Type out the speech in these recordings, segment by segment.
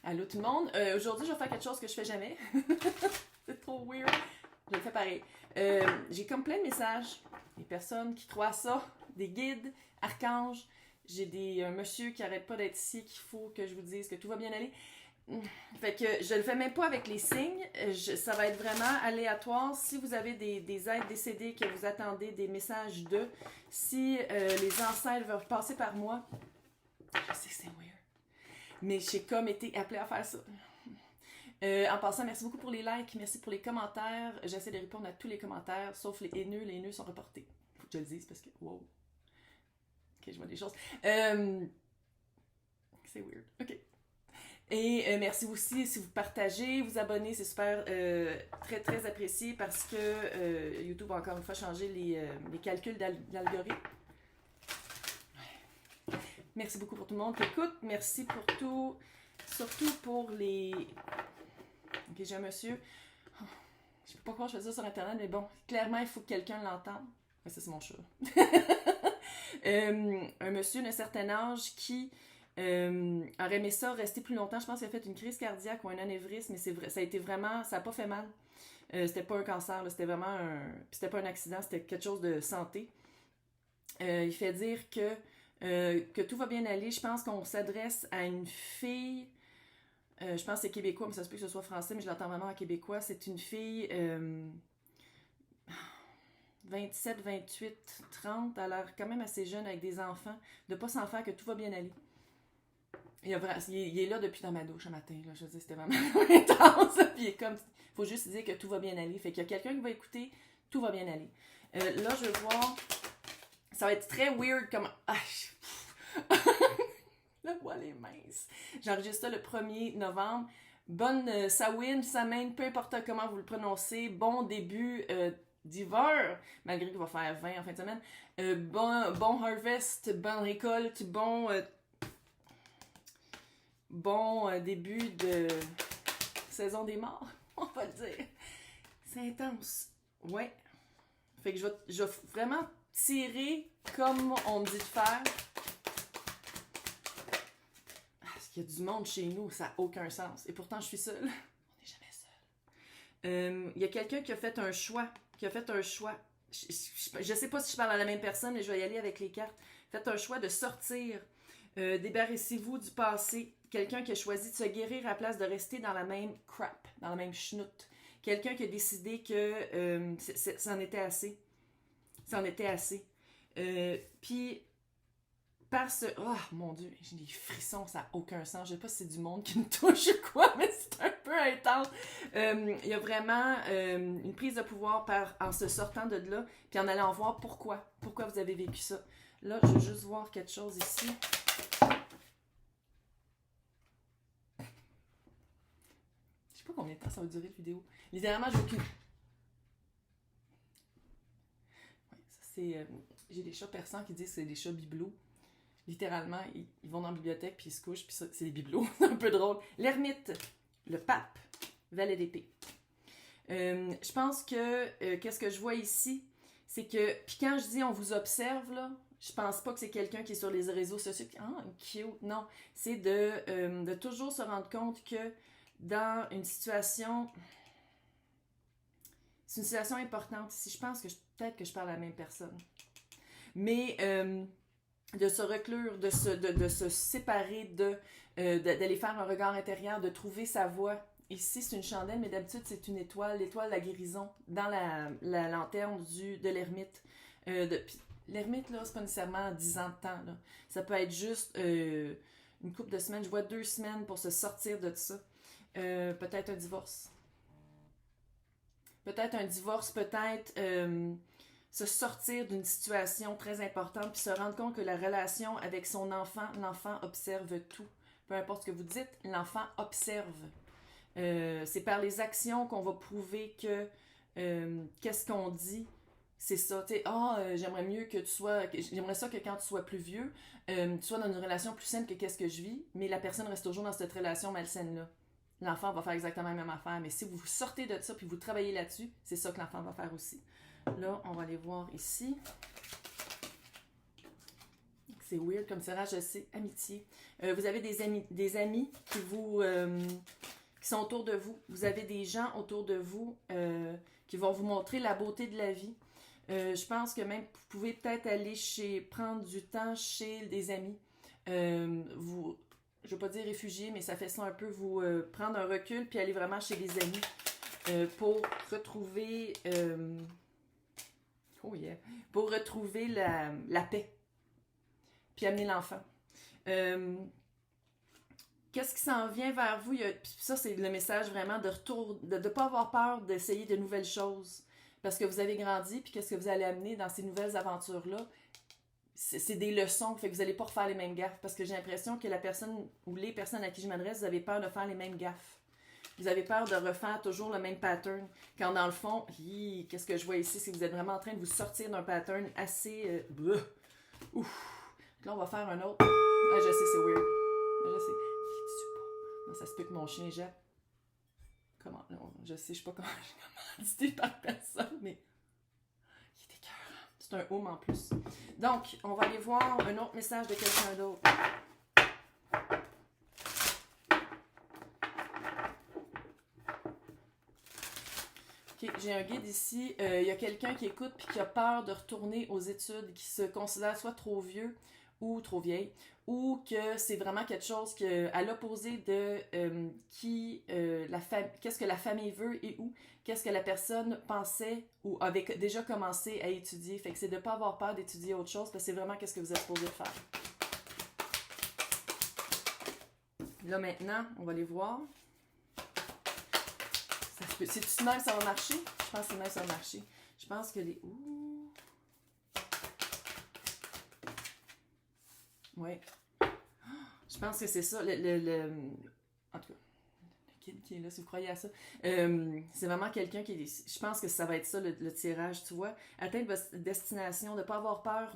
Allô tout le monde. Aujourd'hui, je vais faire quelque chose que je fais jamais. C'est trop weird. Je le fais pareil. J'ai comme plein de messages. Des personnes qui croient à ça. Des guides, archanges. J'ai un monsieur qui arrête pas d'être ici, qu'il faut que je vous dise que tout va bien aller. Fait que je le fais même pas avec les signes. Ça va être vraiment aléatoire. Si vous avez des êtres décédés que vous attendez des messages d'eux, si les ancêtres veulent passer par moi, je sais que c'est weird. Mais j'ai comme été appelée à faire ça. En passant, merci beaucoup pour les likes, merci pour les commentaires. J'essaie de répondre à tous les commentaires, sauf les haineux. Les haineux sont reportés. Faut que je le dise parce que, wow. Ok, je vois des choses. C'est weird. Ok. Et merci aussi si vous partagez, vous abonnez, c'est super très très apprécié parce que YouTube a encore une fois changé les calculs d'algorithme. Merci beaucoup pour tout le monde qui écoute. Merci pour tout. Surtout pour les... Ok, j'ai un monsieur. Je peux pas croire que je fais ça sur Internet, mais bon, clairement, il faut que quelqu'un l'entende. Ouais, ça, c'est mon chat. Un monsieur d'un certain âge qui aurait aimé ça rester plus longtemps. Je pense qu'il a fait une crise cardiaque ou un anévrisme, mais c'est vrai, ça a été vraiment... Ça a pas fait mal. C'était pas un cancer, là, c'était vraiment un... C'était pas un accident, c'était quelque chose de santé. Il fait dire que tout va bien aller. Je pense qu'on s'adresse à une fille, je pense que c'est québécois, mais ça se peut que ce soit français, mais je l'entends vraiment en québécois. C'est une fille 27, 28, 30, elle a l'air quand même assez jeune avec des enfants, de pas s'en faire que tout va bien aller. Il est là depuis dans ma douche un matin, là, je veux dire, c'était vraiment intense. Puis il est comme, faut juste dire que tout va bien aller. Fait qu'il y a quelqu'un qui va écouter, tout va bien aller. Là, je vais voir... Ça va être très weird comme... La voile est mince. J'enregistre ça le 1er novembre. Bonne Samhain, Samhain, peu importe comment vous le prononcez. Bon début d'hiver, malgré qu'il va faire 20 en fin de semaine. Bon harvest, bonne récolte, bon début de saison des morts, on va le dire. C'est intense. Ouais. Fait que je vais vraiment tirer comme on me dit de faire. Parce qu'il y a du monde chez nous, ça n'a aucun sens. Et pourtant, je suis seule. On n'est jamais seul. Il y a quelqu'un qui a fait un choix. Je sais pas si je parle à la même personne, mais je vais y aller avec les cartes. Faites un choix de sortir. Débarrassez-vous du passé. Quelqu'un qui a choisi de se guérir à la place de rester dans la même crap, dans la même schnoute. Quelqu'un qui a décidé que c'en était assez. C'en était assez. Puis, par ce... Oh, mon Dieu, j'ai des frissons, ça n'a aucun sens. Je sais pas si c'est du monde qui me touche ou quoi, mais c'est un peu intense. Il y a vraiment une prise de pouvoir en se sortant de là, puis en allant voir pourquoi. Pourquoi vous avez vécu ça. Là, je veux juste voir quelque chose ici. Je sais pas combien de temps ça va durer, la vidéo. Littéralement, j'ai aucune... Ouais, ça c'est... J'ai des chats persans qui disent que c'est des chats bibelots. Littéralement, ils vont dans la bibliothèque, puis ils se couchent, puis ça, c'est des bibelots. C'est un peu drôle. L'ermite, le pape, valet d'épée. Je pense que, qu'est-ce que je vois ici, c'est que, puis quand je dis on vous observe, là, je pense pas que c'est quelqu'un qui est sur les réseaux sociaux, cute, non. C'est de toujours se rendre compte que dans une situation... C'est une situation importante ici. Je pense que peut-être que je parle à la même personne. Mais... de se reclure, de se séparer, d'aller faire un regard intérieur, de trouver sa voie. Ici, c'est une chandelle, mais d'habitude, c'est une étoile, l'étoile de la guérison, dans la lanterne de l'ermite. L'ermite, là, c'est pas nécessairement 10 ans de temps. Là. Ça peut être juste une couple de semaines. Je vois 2 semaines pour se sortir de ça. Peut-être un divorce. Peut-être se sortir d'une situation très importante puis se rendre compte que la relation avec son enfant, l'enfant observe tout. Peu importe ce que vous dites, l'enfant observe. C'est par les actions qu'on va prouver que qu'est-ce qu'on dit, c'est ça. Tu sais, j'aimerais mieux que tu sois... J'aimerais ça que quand tu sois plus vieux, tu sois dans une relation plus saine que qu'est-ce que je vis, mais la personne reste toujours dans cette relation malsaine-là. L'enfant va faire exactement la même affaire, mais si vous sortez de ça puis vous travaillez là-dessus, c'est ça que l'enfant va faire aussi. Là, on va aller voir ici. C'est weird comme tirage, je sais. Amitié. Vous avez des amis qui sont autour de vous. Vous avez des gens autour de vous qui vont vous montrer la beauté de la vie. Je pense que même vous pouvez peut-être aller prendre du temps chez des amis. Je ne veux pas dire réfugier, mais ça fait ça un peu, vous prendre un recul puis aller vraiment chez des amis pour retrouver pour retrouver la paix puis amener l'enfant. Qu'est-ce qui s'en vient vers vous? Puis ça, c'est le message vraiment de retour, de ne pas avoir peur d'essayer de nouvelles choses. Parce que vous avez grandi, puis qu'est-ce que vous allez amener dans ces nouvelles aventures-là? C'est des leçons, fait que vous n'allez pas refaire les mêmes gaffes. Parce que j'ai l'impression que la personne ou les personnes à qui je m'adresse, vous avez peur de faire les mêmes gaffes. Vous avez peur de refaire toujours le même pattern. Quand dans le fond, qu'est-ce que je vois ici, c'est que vous êtes vraiment en train de vous sortir d'un pattern assez... Ouf! Là, on va faire un autre. Ah, je sais, c'est weird. Je sais. Non, ça se peut que mon chien jette. Comment? Non, je sais, je sais pas comment je commandité par personne, mais il est écœurant. C'est un home en plus. Donc, on va aller voir un autre message de quelqu'un d'autre. Ok, j'ai un guide ici. Il y a quelqu'un qui écoute puis qui a peur de retourner aux études, qui se considère soit trop vieux ou trop vieille, ou que c'est vraiment quelque chose à l'opposé de qu'est-ce que la famille veut et où, qu'est-ce que la personne pensait ou avait déjà commencé à étudier. Fait que c'est de ne pas avoir peur d'étudier autre chose, parce que c'est vraiment qu'est-ce que vous êtes supposé de faire. Là maintenant, on va les voir. C'est-tu même ça va marcher? Je pense que c'est même ça va marcher. Je pense que les... Ouh. Oui. Je pense que c'est ça. En tout cas, le kid qui est là, si vous croyez à ça. C'est vraiment quelqu'un qui est... Je pense que ça va être ça, le tirage, tu vois. Atteindre votre destination, de ne pas avoir peur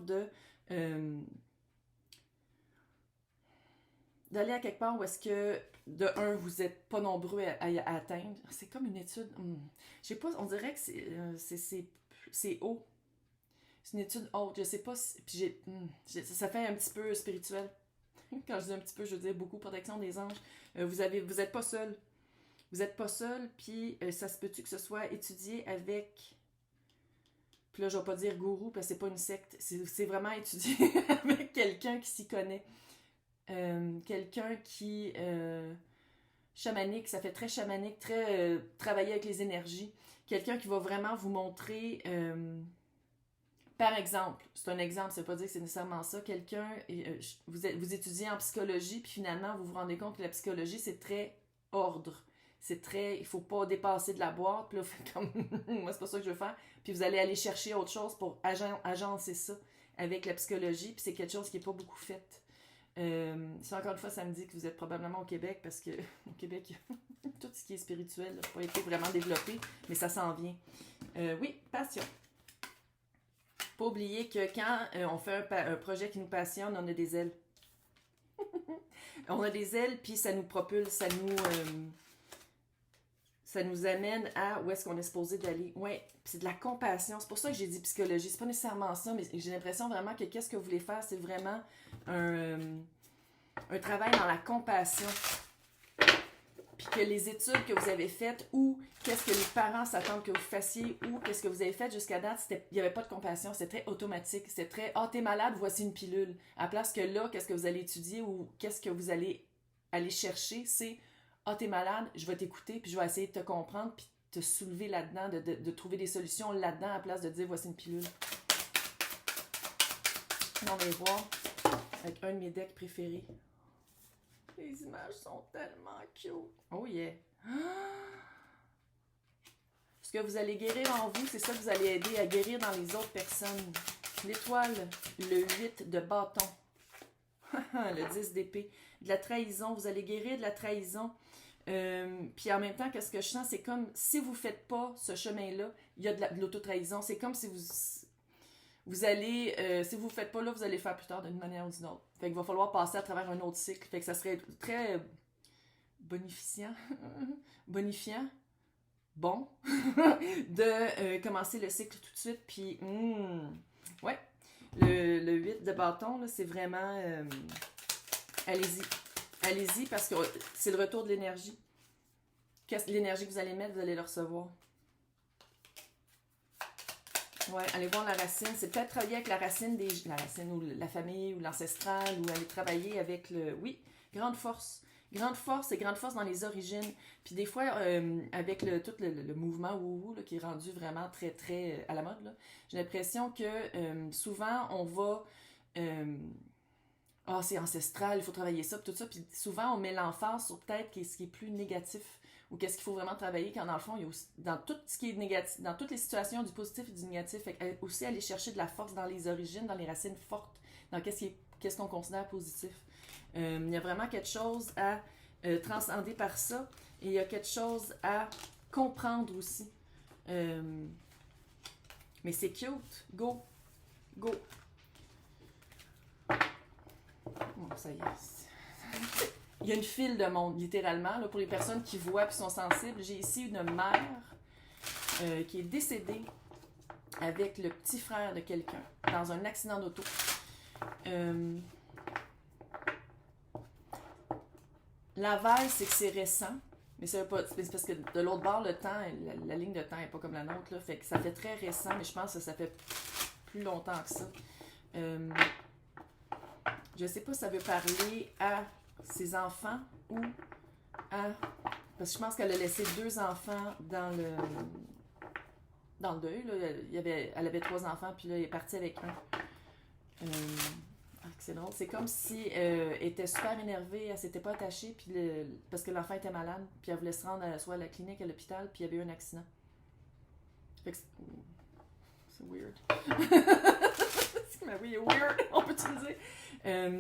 d'aller à quelque part où est-ce que, de un, vous n'êtes pas nombreux à atteindre. C'est comme une étude. Je sais pas, on dirait que c'est haut. C'est une étude haute. Je sais pas si. Puis ça fait un petit peu spirituel. Quand je dis un petit peu, je veux dire beaucoup protection des anges. Vous êtes pas seul. Vous n'êtes pas seul, puis ça se peut-tu que ce soit étudié avec. Puis là, je vais pas dire gourou, parce que c'est pas une secte. C'est vraiment étudié avec quelqu'un qui s'y connaît. Quelqu'un qui chamanique, ça fait très chamanique, très travailler avec les énergies. Quelqu'un qui va vraiment vous montrer, par exemple, c'est un exemple, ça veut pas dire que c'est nécessairement ça, quelqu'un, vous étudiez en psychologie, puis finalement vous vous rendez compte que la psychologie c'est très ordre, c'est très, il faut pas dépasser de la boîte, puis là vous faites comme, moi c'est pas ça que je veux faire, puis vous allez aller chercher autre chose pour agencer ça avec la psychologie, puis c'est quelque chose qui est pas beaucoup fait. Si encore une fois ça me dit que vous êtes probablement au Québec, parce que au Québec tout ce qui est spirituel n'a pas été vraiment développé, mais ça s'en vient. Oui, passion. Pas oublier que quand on fait un projet qui nous passionne, on a des ailes. On a des ailes, puis ça nous propulse, ça nous amène à où est-ce qu'on est supposé d'aller. Ouais, c'est de la compassion. C'est pour ça que j'ai dit psychologie. C'est pas nécessairement ça, mais j'ai l'impression vraiment que qu'est-ce que vous voulez faire, c'est vraiment un travail dans la compassion. Puis que les études que vous avez faites, ou qu'est-ce que les parents s'attendent que vous fassiez, ou qu'est-ce que vous avez fait jusqu'à date, il n'y avait pas de compassion, c'était très automatique, c'était très « Ah, t'es malade, voici une pilule ». À place que là, qu'est-ce que vous allez étudier ou qu'est-ce que vous allez aller chercher, c'est « Ah, t'es malade, je vais t'écouter, puis je vais essayer de te comprendre, puis te soulever là-dedans, de trouver des solutions là-dedans, à place de dire « Voici une pilule ». On va voir avec un de mes decks préférés. Les images sont tellement cute. Oh yeah. Ce que vous allez guérir en vous, c'est ça que vous allez aider à guérir dans les autres personnes. L'étoile, le 8 de bâton. Le 10 d'épée. De la trahison. Vous allez guérir de la trahison. Puis en même temps, qu'est-ce que je sens? C'est comme si vous ne faites pas ce chemin-là, il y a de l'auto-trahison. C'est comme si vous allez, si vous ne le faites pas là, vous allez le faire plus tard d'une manière ou d'une autre. Fait qu'il va falloir passer à travers un autre cycle. Fait que ça serait très bonifiant, bon, de commencer le cycle tout de suite. Puis, ouais. Le 8 de bâton, là, c'est vraiment... allez-y. Allez-y parce que c'est le retour de l'énergie. L'énergie que vous allez mettre, vous allez le recevoir. Ouais, allez voir la racine. C'est peut-être travailler avec la racine ou la famille ou l'ancestral ou aller travailler avec le... Oui, grande force. Grande force et grande force dans les origines. Puis des fois, avec tout le mouvement wouhou qui est rendu vraiment très, très à la mode, là, j'ai l'impression que souvent, on va... c'est ancestral, il faut travailler ça, tout ça. Puis souvent, on met l'emphase sur peut-être ce qui est plus négatif ou qu'est-ce qu'il faut vraiment travailler, quand dans le fond, il y a aussi, dans tout ce qui est négatif, dans toutes les situations du positif et du négatif, fait aussi aller chercher de la force dans les origines, dans les racines fortes, dans qu'est-ce qu'on considère positif. Il y a vraiment quelque chose à transcender par ça, et il y a quelque chose à comprendre aussi. Mais c'est cute. Go! Go! Bon, ça y est. Il y a une file de monde, littéralement, là, pour les personnes qui voient et sont sensibles. J'ai ici une mère qui est décédée avec le petit frère de quelqu'un dans un accident d'auto. La vague, c'est que c'est récent, mais c'est parce que de l'autre bord, le temps, la ligne de temps n'est pas comme la nôtre, là, fait que ça fait très récent, mais je pense que ça fait plus longtemps que ça. Je sais pas si ça veut parler à ses enfants ou à... Parce que je pense qu'elle a laissé 2 enfants dans le deuil. Là. Elle avait 3 enfants, puis là, elle est partie avec un. C'est drôle. C'est comme si elle était super énervée, elle s'était pas attachée, puis parce que l'enfant était malade, puis elle voulait se rendre soit à la clinique, à l'hôpital, puis il y avait eu un accident. Fait que c'est weird. Mais oui, weird, on peut utiliser. Elle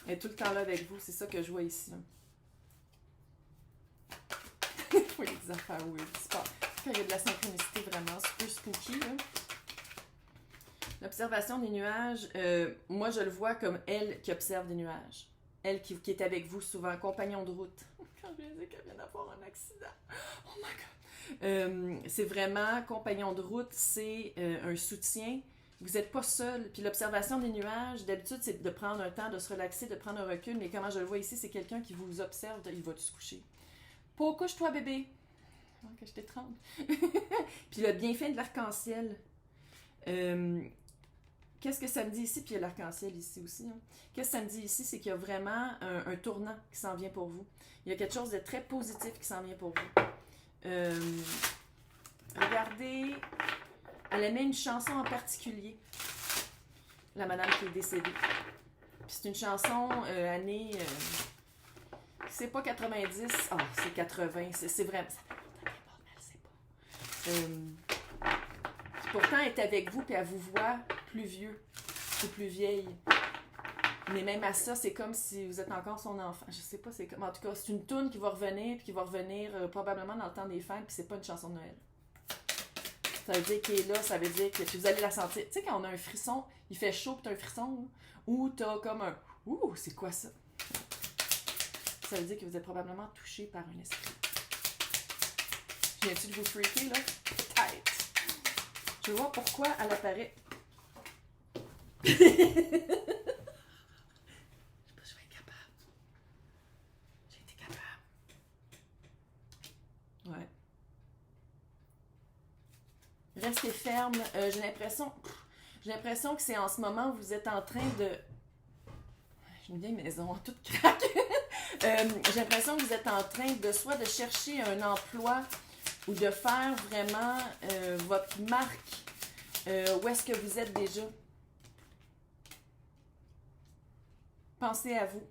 est tout le temps là avec vous, c'est ça que je vois ici. Oui, des affaires weird. C'est pas... Quand il y a de la synchronicité vraiment super spooky, là. L'observation des nuages, moi je le vois comme elle qui observe des nuages. Elle qui est avec vous souvent, compagnon de route. Quand je dis qu'elle vient d'avoir un accident. Oh my God! C'est vraiment compagnon de route, c'est un soutien. Vous n'êtes pas seul. Puis l'observation des nuages, d'habitude, c'est de prendre un temps, de se relaxer, de prendre un recul. Mais comment je le vois ici, c'est quelqu'un qui vous observe, il va se coucher. Pas couche-toi, bébé! Oh, que je t'étrangle. Puis le bienfait de l'arc-en-ciel. Qu'est-ce que ça me dit ici? Puis il y a l'arc-en-ciel ici aussi. Hein. Qu'est-ce que ça me dit ici? C'est qu'il y a vraiment un tournant qui s'en vient pour vous. Il y a quelque chose de très positif qui s'en vient pour vous. Regardez, elle aimait une chanson en particulier, la madame qui est décédée. Puis c'est une chanson année... c'est pas 90, c'est 80, c'est vraiment... Ça fait longtemps qu'elle est morte, elle sait pas. Pourtant, elle est avec vous, puis elle vous voit plus vieux ou plus vieille. Mais même à ça, c'est comme si vous êtes encore son enfant. Je sais pas, c'est comme... En tout cas, c'est une toune qui va revenir, puis qui va revenir probablement dans le temps des fêtes, puis c'est pas une chanson de Noël. Ça veut dire qu'elle est là, ça veut dire que... Puis vous allez la sentir. Tu sais, quand on a un frisson, il fait chaud, puis t'as un frisson, là, ou t'as comme un... Ouh, c'est quoi ça? Ça veut dire que vous êtes probablement touché par un esprit. Viens-tu de vous freaker, là? Peut-être. Je veux voir pourquoi elle apparaît. Je sais pas si je vais être capable. J'ai été capable. Ouais. Restez ferme. J'ai l'impression que c'est en ce moment où vous êtes en train de... J'ai une vieille maison, toute craque. J'ai l'impression que vous êtes en train de soit de chercher un emploi ou de faire vraiment votre marque. Où est-ce que vous êtes déjà? Pensez à vous.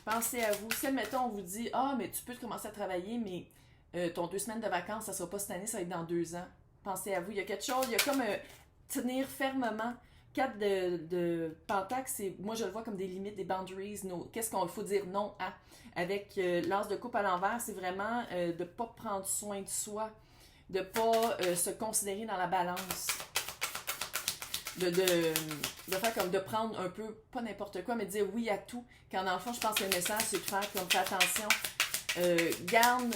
Pensez à vous. Si, admettons, on vous dit « Ah, mais tu peux commencer à travailler, mais ton 2 semaines de vacances, ça ne sera pas cette année, ça va être dans 2 ans. » Pensez à vous. Il y a quelque chose, il y a comme tenir fermement. 4 de Pentacle, c'est, moi je le vois comme des limites, des boundaries. Qu'est-ce qu'il faut dire non à? Avec l'as de coupe à l'envers, c'est vraiment de ne pas prendre soin de soi, de ne pas se considérer dans la balance. De faire comme de prendre un peu, pas n'importe quoi, mais de dire oui à tout. Quand dans le fond, je pense que le message, c'est de faire comme, fais attention, Garde,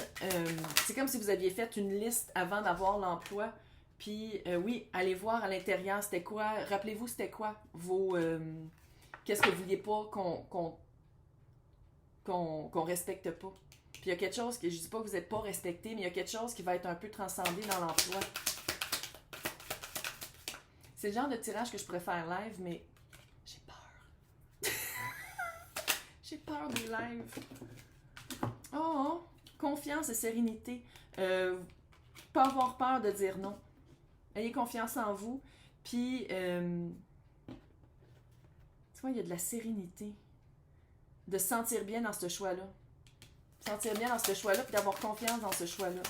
c'est comme si vous aviez fait une liste avant d'avoir l'emploi. Puis oui, allez voir à l'intérieur c'était quoi. Rappelez-vous c'était quoi vos... qu'est-ce que vous vouliez pas qu'on respecte pas. Puis il y a quelque chose que je dis pas que vous n'êtes pas respecté, mais il y a quelque chose qui va être un peu transcendé dans l'emploi. C'est le genre de tirage que je pourrais faire live, mais j'ai peur. J'ai peur des lives. Oh, confiance et sérénité. Pas avoir peur de dire non. Ayez confiance en vous. Puis, tu vois, il y a de la sérénité. De se sentir bien dans ce choix-là. Sentir bien dans ce choix-là, puis d'avoir confiance dans ce choix-là.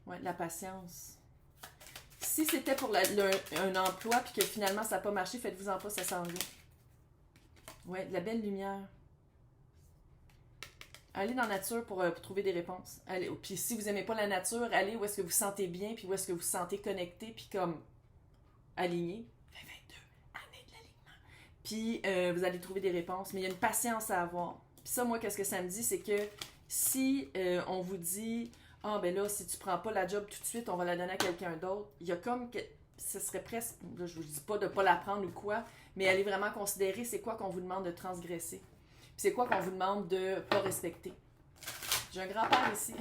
Ouais, de la patience. Si c'était pour un emploi, puis que finalement ça n'a pas marché, faites-vous-en pas, ça s'en vient. Ouais, de la belle lumière. Allez dans la nature pour trouver des réponses. Allez, puis si vous n'aimez pas la nature, allez où est-ce que vous vous sentez bien, puis où est-ce que vous vous sentez connecté, puis comme aligné. 22, année de l'alignement. Puis vous allez trouver des réponses, mais il y a une patience à avoir. Puis ça, moi, qu'est-ce que ça me dit, c'est que si on vous dit « Ah, ben là, si tu prends pas la job tout de suite, on va la donner à quelqu'un d'autre. » Il y a comme que ce serait presque, là, je vous dis pas de pas la prendre ou quoi, mais allez vraiment considérer c'est quoi qu'on vous demande de transgresser. Puis c'est quoi qu'on vous demande de pas respecter. J'ai un grand-père ici.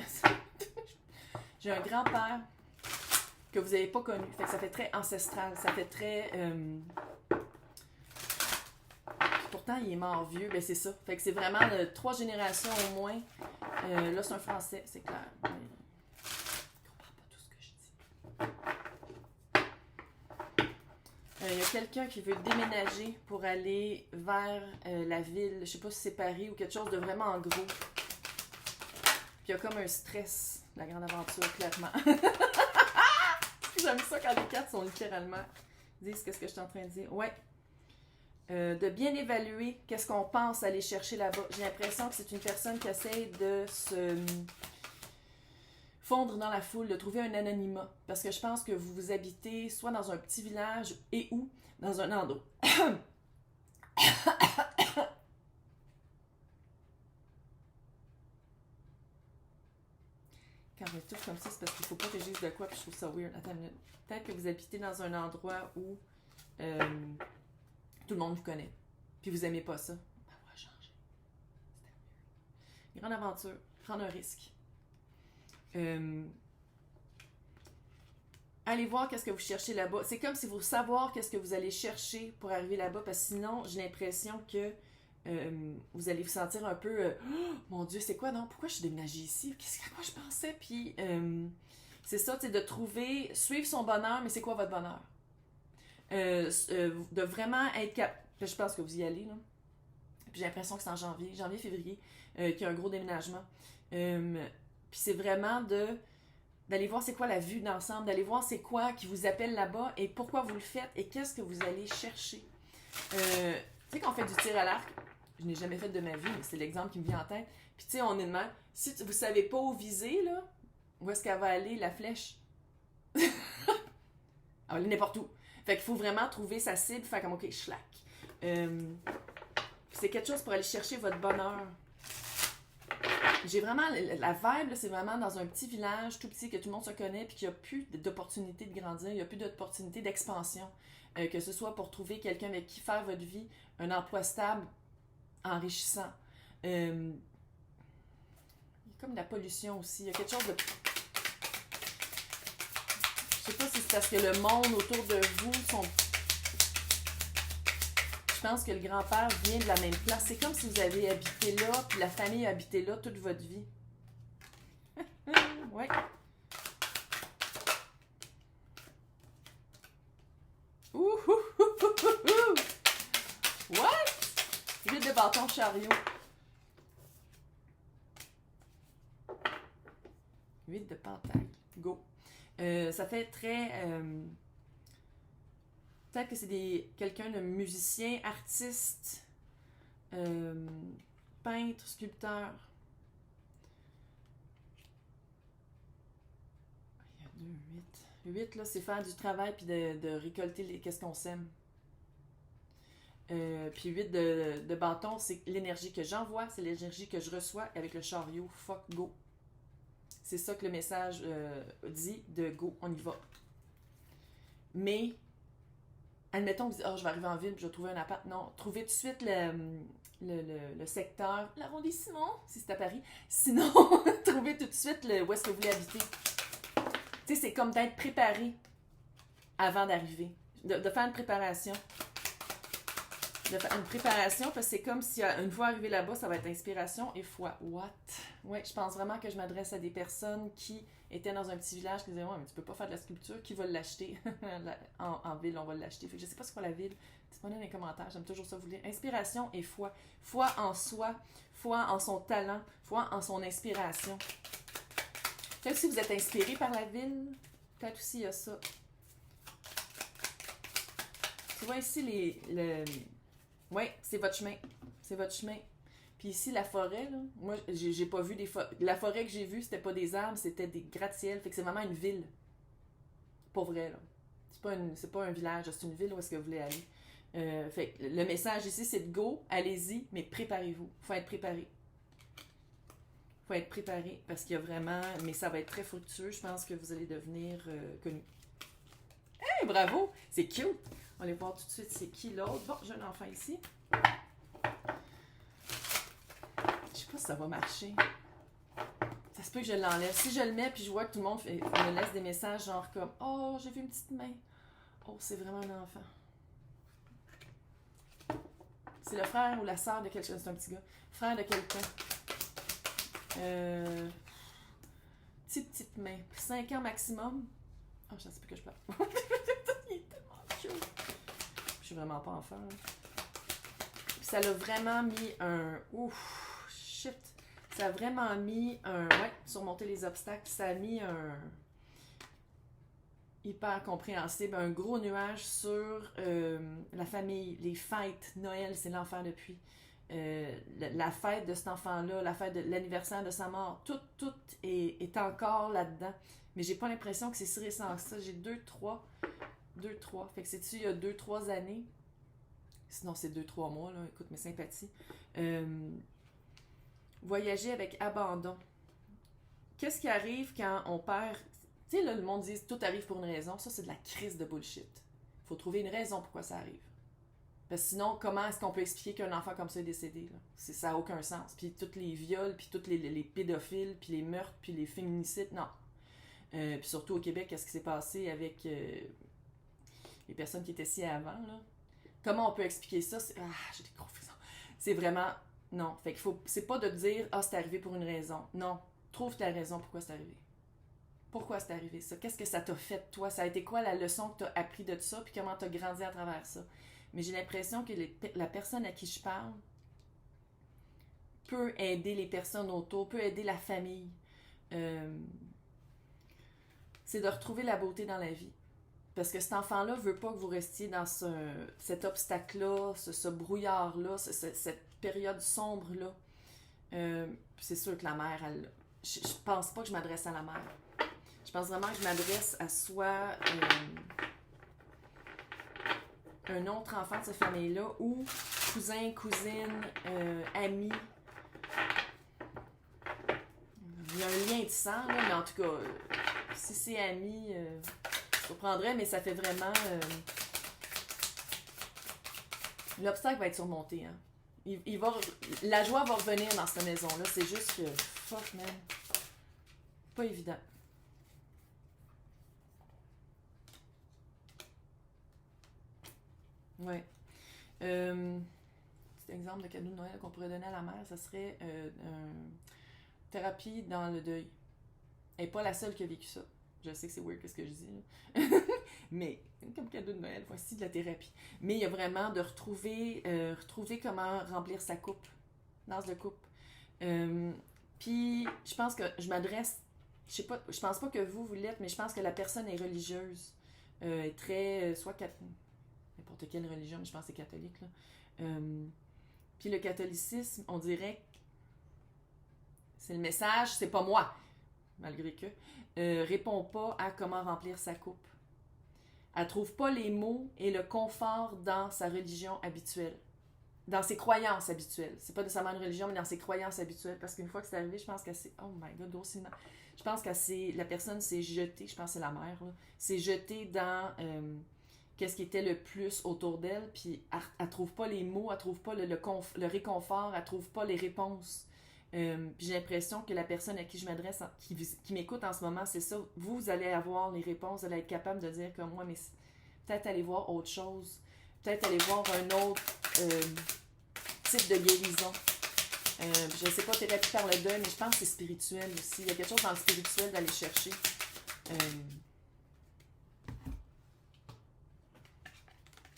J'ai un grand-père que vous n'avez pas connu. Fait que ça fait très ancestral. Ça fait très... Pourtant, il est mort vieux. Ben c'est ça. Fait que c'est vraiment 3 générations au moins. Là, c'est un Français, c'est clair. Mais... il comprend pas tout ce que je dis. Il y a quelqu'un qui veut déménager pour aller vers la ville. Je sais pas si c'est Paris ou quelque chose de vraiment en gros. Puis il y a comme un stress, la grande aventure, clairement. J'aime ça quand les cartes sont littéralement disent qu'est-ce que je suis en train de dire. Ouais. De bien évaluer qu'est-ce qu'on pense aller chercher là-bas. J'ai l'impression que c'est une personne qui essaie de se fondre dans la foule, de trouver un anonymat. Parce que je pense que vous habitez soit dans un petit village et ou dans un endroit. Quand je touche comme ça, c'est parce qu'il ne faut pas que je dise de quoi, puis je trouve ça weird. Attends une minute. Peut-être que vous habitez dans un endroit où tout le monde vous connaît, puis vous aimez pas ça. Ben, on va changer. Grande aventure, prendre un risque. Allez voir qu'est-ce que vous cherchez là-bas. C'est comme si vous savoir qu'est-ce que vous allez chercher pour arriver là-bas, parce que sinon, j'ai l'impression que vous allez vous sentir un peu oh, mon Dieu, c'est quoi, non? Pourquoi je suis déménagée ici? À quoi je pensais? Puis c'est ça, c'est de trouver, suivre son bonheur, mais c'est quoi votre bonheur? De vraiment être capable. Je pense que vous y allez, là. Puis j'ai l'impression que c'est en janvier, février, qu'il y a un gros déménagement. Puis c'est vraiment d'aller voir c'est quoi la vue d'ensemble, d'aller voir c'est quoi qui vous appelle là-bas et pourquoi vous le faites et qu'est-ce que vous allez chercher. Tu sais, quand on fait du tir à l'arc, je n'ai jamais fait de ma vie, mais c'est l'exemple qui me vient en tête. Puis tu sais, on est de même. Si vous savez pas où viser, là, où est-ce qu'elle va aller, la flèche? Elle va aller n'importe où. Fait qu'il faut vraiment trouver sa cible, faire comme, OK, schlack. C'est quelque chose pour aller chercher votre bonheur. J'ai vraiment, la vibe, là, c'est vraiment dans un petit village tout petit que tout le monde se connaît puis qu'il n'y a plus d'opportunité de grandir, il n'y a plus d'opportunité d'expansion. Que ce soit pour trouver quelqu'un avec qui faire votre vie, un emploi stable, enrichissant. Il y a comme de la pollution aussi. Il y a quelque chose de... Je sais pas si c'est parce que le monde autour de vous sont... Je pense que le grand-père vient de la même place. C'est comme si vous avez habité là, puis la famille a habité là toute votre vie. Ouais. What? 8 de bâton chariot. 8 de pentacle. Go. Ça fait très... peut-être que c'est quelqu'un de musicien, artiste, peintre, sculpteur. Il y a 2, 8. 8, là, c'est faire du travail puis de récolter qu'est-ce qu'on sème. Puis 8 de bâton, c'est l'énergie que j'envoie, c'est l'énergie que je reçois. Et avec le chariot, fuck, go. C'est ça que le message dit, de go, on y va. Mais, admettons que je vais arriver en ville et je vais trouver un appart. Non, trouvez tout de suite le secteur, l'arrondissement, si c'est à Paris. Sinon, trouvez tout de suite où est-ce que vous voulez habiter. Tu sais, c'est comme d'être préparé avant d'arriver. De faire une préparation. De faire une préparation, parce que c'est comme si une fois arrivé là-bas, ça va être inspiration et foi. What? Oui, je pense vraiment que je m'adresse à des personnes qui étaient dans un petit village qui disaient ouais, mais tu peux pas faire de la sculpture, qui va l'acheter? en ville, on va l'acheter. Fait que je sais pas ce qu'est la ville. Dites-moi dans les commentaires, j'aime toujours ça vous lire. Inspiration et foi. Foi en soi, foi en son talent, foi en son inspiration. Peut-être si vous êtes inspiré par la ville, peut-être aussi il y a ça. Tu vois ici oui, c'est votre chemin. C'est votre chemin. Puis ici, la forêt, là, moi, j'ai pas vu des forêts. La forêt que j'ai vue, c'était pas des arbres, c'était des gratte-ciels. Fait que c'est vraiment une ville. Pour vrai, là. C'est pas un village, c'est une ville où est-ce que vous voulez aller. Fait que le message ici, c'est de go, allez-y, mais préparez-vous. Faut être préparé. Faut être préparé parce qu'il y a vraiment... Mais ça va être très fructueux. Je pense que vous allez devenir connu. Hey, bravo! C'est cute! On va aller voir tout de suite c'est qui l'autre. Bon, j'ai un enfant ici. Je sais pas si ça va marcher. Ça se peut que je l'enlève. Si je le mets puis je vois que tout le monde me laisse des messages genre comme « Oh, j'ai vu une petite main. Oh, c'est vraiment un enfant. » C'est le frère ou la sœur de quelqu'un. C'est un petit gars. Frère de quelqu'un. Petite main. 5 ans maximum. Oh, je ne sais plus que je parle. Il est tellement cute. Je suis vraiment pas enfant. Hein. Puis ça l'a vraiment mis un... Ouf, shit. Ça a vraiment mis un... Ouais, surmonter les obstacles. Ça a mis un... Hyper compréhensible. Un gros nuage sur la famille, les fêtes. Noël, c'est l'enfer depuis. La fête de cet enfant-là, la fête de l'anniversaire de sa mort, tout est encore là-dedans. Mais j'ai pas l'impression que c'est si récent que ça. J'ai 2-3. Fait que c'est-tu il y a 2-3 années? Sinon, c'est 2-3 mois, là. Écoute, mes sympathies. Voyager avec abandon. Qu'est-ce qui arrive quand on perd... Tu sais, là, le monde dit tout arrive pour une raison. Ça, c'est de la crise de bullshit. Faut trouver une raison pourquoi ça arrive. Parce que sinon, comment est-ce qu'on peut expliquer qu'un enfant comme ça est décédé? Là? Ça n'a aucun sens. Puis tous les viols, puis tous les pédophiles, puis les meurtres, puis les féminicides, non. Puis surtout au Québec, qu'est-ce qui s'est passé avec les personnes qui étaient ici avant, là? Comment on peut expliquer ça? J'ai des confusions. C'est vraiment... Non. Fait qu'il faut... C'est pas de dire « Ah, c'est arrivé pour une raison ». Non. Trouve ta raison pourquoi c'est arrivé. Pourquoi c'est arrivé ça? Qu'est-ce que ça t'a fait, toi? Ça a été quoi la leçon que t'as appris de ça? Puis comment t'as grandi à travers ça? Mais j'ai l'impression que la personne à qui je parle peut aider les personnes autour, peut aider la famille. C'est de retrouver la beauté dans la vie. Parce que cet enfant-là veut pas que vous restiez dans cet obstacle-là, ce brouillard-là, cette période sombre-là. C'est sûr que la mère, je pense pas que je m'adresse à la mère. Je pense vraiment que je m'adresse à soit un autre enfant de cette famille-là ou cousin, cousine, ami. Il y a un lien de sang, là, mais en tout cas, si c'est ami, je comprendrais, mais ça fait vraiment... L'obstacle va être surmonté. Hein. La joie va revenir dans cette maison-là. C'est juste que... Fuck, man. Pas évident. Ouais. Petit exemple de cadeau de Noël qu'on pourrait donner à la mère, ça serait une thérapie dans le deuil. Elle n'est pas la seule qui a vécu ça. Je sais que c'est weird ce que je dis. Mais comme cadeau de Noël, voici de la thérapie. Mais il y a vraiment de retrouver comment remplir sa coupe. Danse de coupe. Puis je pense que je m'adresse... Je pense pas que vous l'êtes, mais je pense que la personne est religieuse. Est très... soit n'importe quelle religion, mais je pense que c'est catholique. Là. Puis le catholicisme, on dirait que c'est le message, c'est pas moi, malgré que, répond pas à comment remplir sa coupe. Elle trouve pas les mots et le confort dans sa religion habituelle. Dans ses croyances habituelles. C'est pas nécessairement une religion, mais dans ses croyances habituelles. Parce qu'une fois que c'est arrivé, je pense qu'elle s'est... Oh my God, grossièrement. Je pense que la personne s'est jetée, je pense que c'est la mère, là, s'est jetée dans qu'est-ce qui était le plus autour d'elle, puis elle trouve pas les mots, elle trouve pas le réconfort, elle trouve pas les réponses. Puis j'ai l'impression que la personne à qui je m'adresse, qui m'écoute en ce moment, c'est ça. Vous allez avoir les réponses, vous allez être capable de dire comme moi, mais peut-être aller voir autre chose. Peut-être aller voir un autre type de guérison. Je ne sais pas, thérapie par le deuil, mais je pense que c'est spirituel aussi. Il y a quelque chose dans le spirituel d'aller chercher.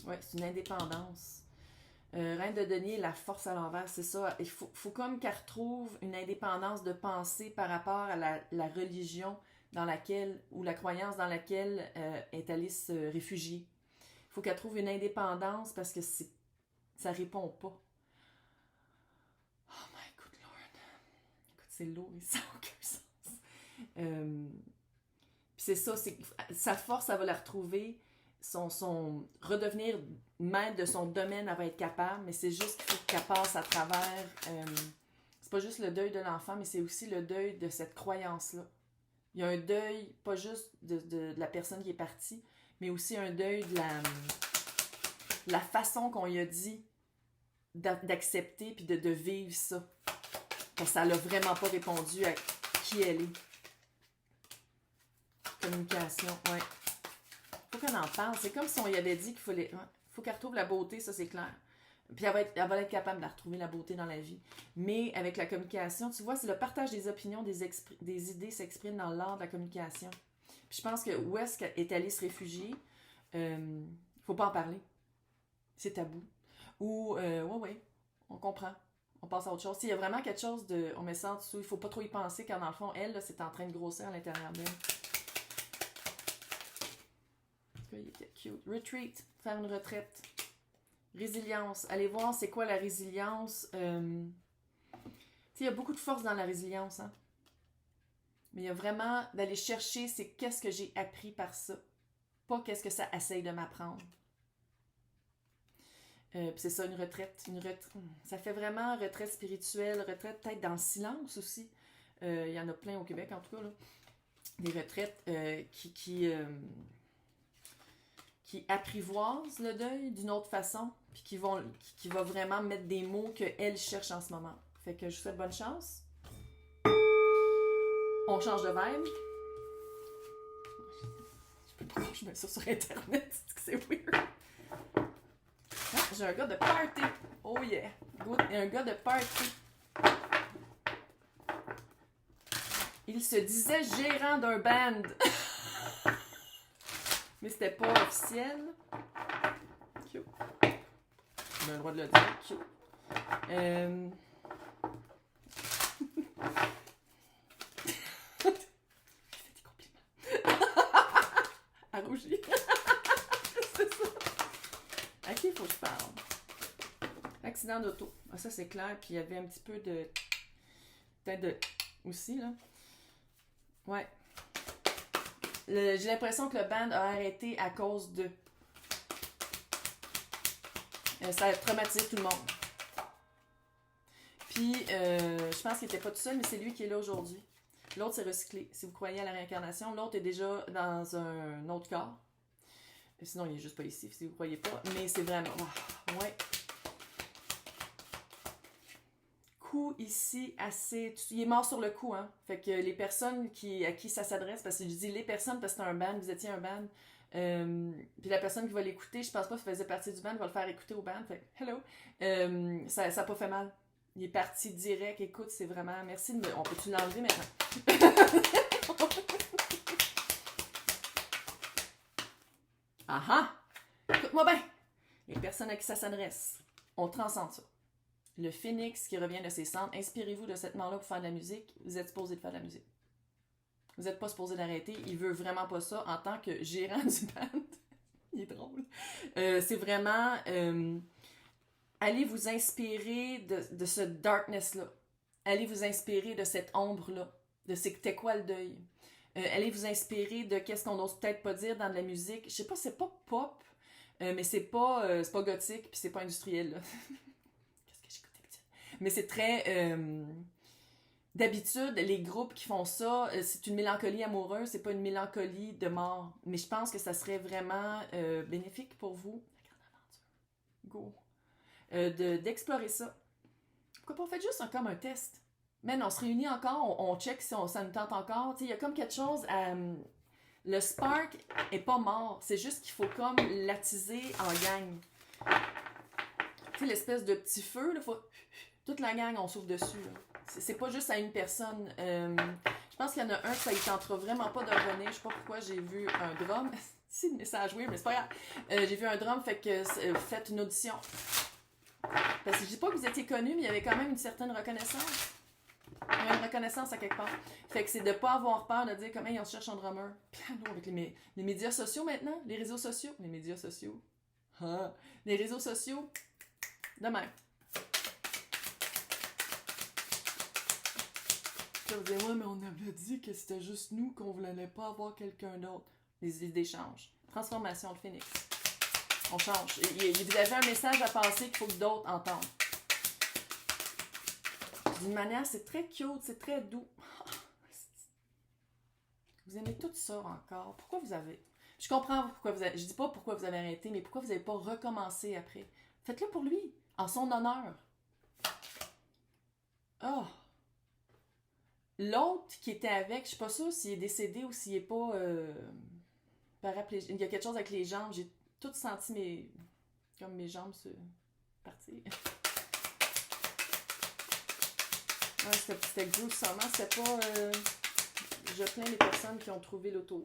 Ouais, c'est une indépendance. Reine de denier, la force à l'envers, c'est ça. Il faut comme qu'elle retrouve une indépendance de pensée par rapport à la religion dans laquelle, ou la croyance dans laquelle est allée se réfugier. Il faut qu'elle trouve une indépendance parce que ça répond pas. Oh my good Lord. Écoute, c'est lourd et ça n'a aucun sens. Puis c'est ça, sa force, elle va la retrouver. Redevenir maître de son domaine, elle va être capable, mais c'est juste qu'il faut qu'elle passe à travers. C'est pas juste le deuil de l'enfant, mais c'est aussi le deuil de cette croyance-là. Il y a un deuil, pas juste de la personne qui est partie, mais aussi un deuil de la façon qu'on lui a dit d'accepter puis de vivre ça. Parce que ça l'a vraiment pas répondu à qui elle est. Communication, ouais. Faut qu'on en parle. C'est comme si on y avait dit faut qu'elle retrouve la beauté, ça c'est clair. Puis elle va être capable de retrouver la beauté dans la vie. Mais avec la communication, tu vois, c'est le partage des opinions, des idées s'expriment dans l'art de la communication. Puis je pense que où est-ce qu'elle est allée se réfugier, faut pas en parler. C'est tabou. Ou, ouais, on comprend. On passe à autre chose. S'il y a vraiment quelque chose on met ça en dessous, il faut pas trop y penser quand dans le fond, elle, là, c'est en train de grossir à l'intérieur d'elle. Il était cute. Retreat, faire une retraite. Résilience. Allez voir c'est quoi la résilience. Il y a beaucoup de force dans la résilience. Hein? Mais il y a vraiment d'aller chercher c'est qu'est-ce que j'ai appris par ça. Pas qu'est-ce que ça essaye de m'apprendre. C'est ça, une retraite. Ça fait vraiment retraite spirituelle, retraite peut-être dans le silence aussi. Il y en a plein au Québec en tout cas. Là. Des retraites qui apprivoisent le deuil d'une autre façon, puis qui va vraiment mettre des mots qu'elle cherche en ce moment. Fait que je vous souhaite bonne chance. On change de vibe. Je sais pas pourquoi je mets ça sur Internet, c'est que c'est weird. Ah, j'ai un gars de party. Oh yeah. Good. Un gars de party. Il se disait gérant d'un band. Mais c'était pas officiel. Cute. On a le droit de le dire. Cute. Je fais des compliments. À rougir. C'est ça. À qui il faut que je parle? Accident d'auto. Ah, ça, c'est clair. Puis il y avait un petit peu de... Peut-être de... Aussi, là. Ouais. J'ai l'impression que le band a arrêté à cause de... ça a traumatisé tout le monde. Puis, je pense qu'il n'était pas tout seul, mais c'est lui qui est là aujourd'hui. L'autre s'est recyclé. Si vous croyez à la réincarnation, l'autre est déjà dans un autre corps. Sinon, il n'est juste pas ici, si vous ne croyez pas. Mais c'est vraiment... Oh, ouais. Coup ici, assez... Il est mort sur le coup, hein. Fait que les personnes à qui ça s'adresse, parce que je dis les personnes parce que c'est un band, vous étiez un band. Puis la personne qui va l'écouter, je pense pas qu'il faisait partie du band, va le faire écouter au band. Fait que, hello. Ça n'a pas fait mal. Il est parti direct. Écoute, c'est vraiment... Merci de me... On peut-tu l'enlever maintenant? Ah ah! Écoute-moi bien! Les personnes à qui ça s'adresse, on transcende ça. Le phénix qui revient de ses cendres, inspirez-vous de cette mort-là pour faire de la musique. Vous êtes supposé de faire de la musique. Vous n'êtes pas supposé d'arrêter. Il veut vraiment pas ça en tant que gérant du band. Il est drôle. C'est vraiment... allez vous inspirer de ce darkness-là. Allez vous inspirer de cette ombre-là. De c'était quoi le deuil. Allez vous inspirer de qu'est-ce qu'on n'ose peut-être pas dire dans de la musique. Je sais pas, c'est pas pop, mais c'est pas gothique, puis c'est pas industriel, là. Qu'est-ce que j'écoute d'habitude? Mais c'est très... d'habitude, les groupes qui font ça, c'est une mélancolie amoureuse, c'est pas une mélancolie de mort. Mais je pense que ça serait vraiment bénéfique pour vous. La grande aventure. Go. D'explorer ça. Pourquoi pas on fait juste comme un test? Man, on se réunit encore, on check si ça nous tente encore. Il y a comme quelque chose à... le spark est pas mort. C'est juste qu'il faut comme l'attiser en gang. Tu sais, l'espèce de petit feu, là, faut... toute la gang, on souffle dessus. Là. C'est pas juste à une personne. Je pense qu'il y en a un, ça ne tentera vraiment pas de revenir. Je sais pas pourquoi j'ai vu un drum. C'est le message weird, mais c'est pas grave. J'ai vu un drum, fait que faites une audition. Parce que je dis pas que vous étiez connu, mais il y avait quand même une certaine reconnaissance. Il y avait une reconnaissance à quelque part. Fait que c'est de pas avoir peur de dire comment on se cherche un drummer. Piano avec les médias sociaux maintenant, les réseaux sociaux. Les médias sociaux. Ah. Les réseaux sociaux. De même. Je vais dire, ouais, mais on avait dit que c'était juste nous, qu'on voulait pas avoir quelqu'un d'autre. Les idées changent. Transformation de Phoenix. On change. Vous avez un message à passer qu'il faut que d'autres entendent. D'une manière, c'est très cute, c'est très doux. Vous aimez tout ça encore. Pourquoi vous avez... Je comprends pourquoi vous avez... Je dis pas pourquoi vous avez arrêté, mais pourquoi vous n'avez pas recommencé après. Faites-le pour lui, en son honneur. Oh! L'autre qui était avec, je suis pas sûre s'il est décédé ou s'il est pas paraplégique. Il y a quelque chose avec les jambes. J'ai tout senti mes jambes se partir. Ouais, c'était gruesome. C'était pas... je plains les personnes qui ont trouvé l'auto.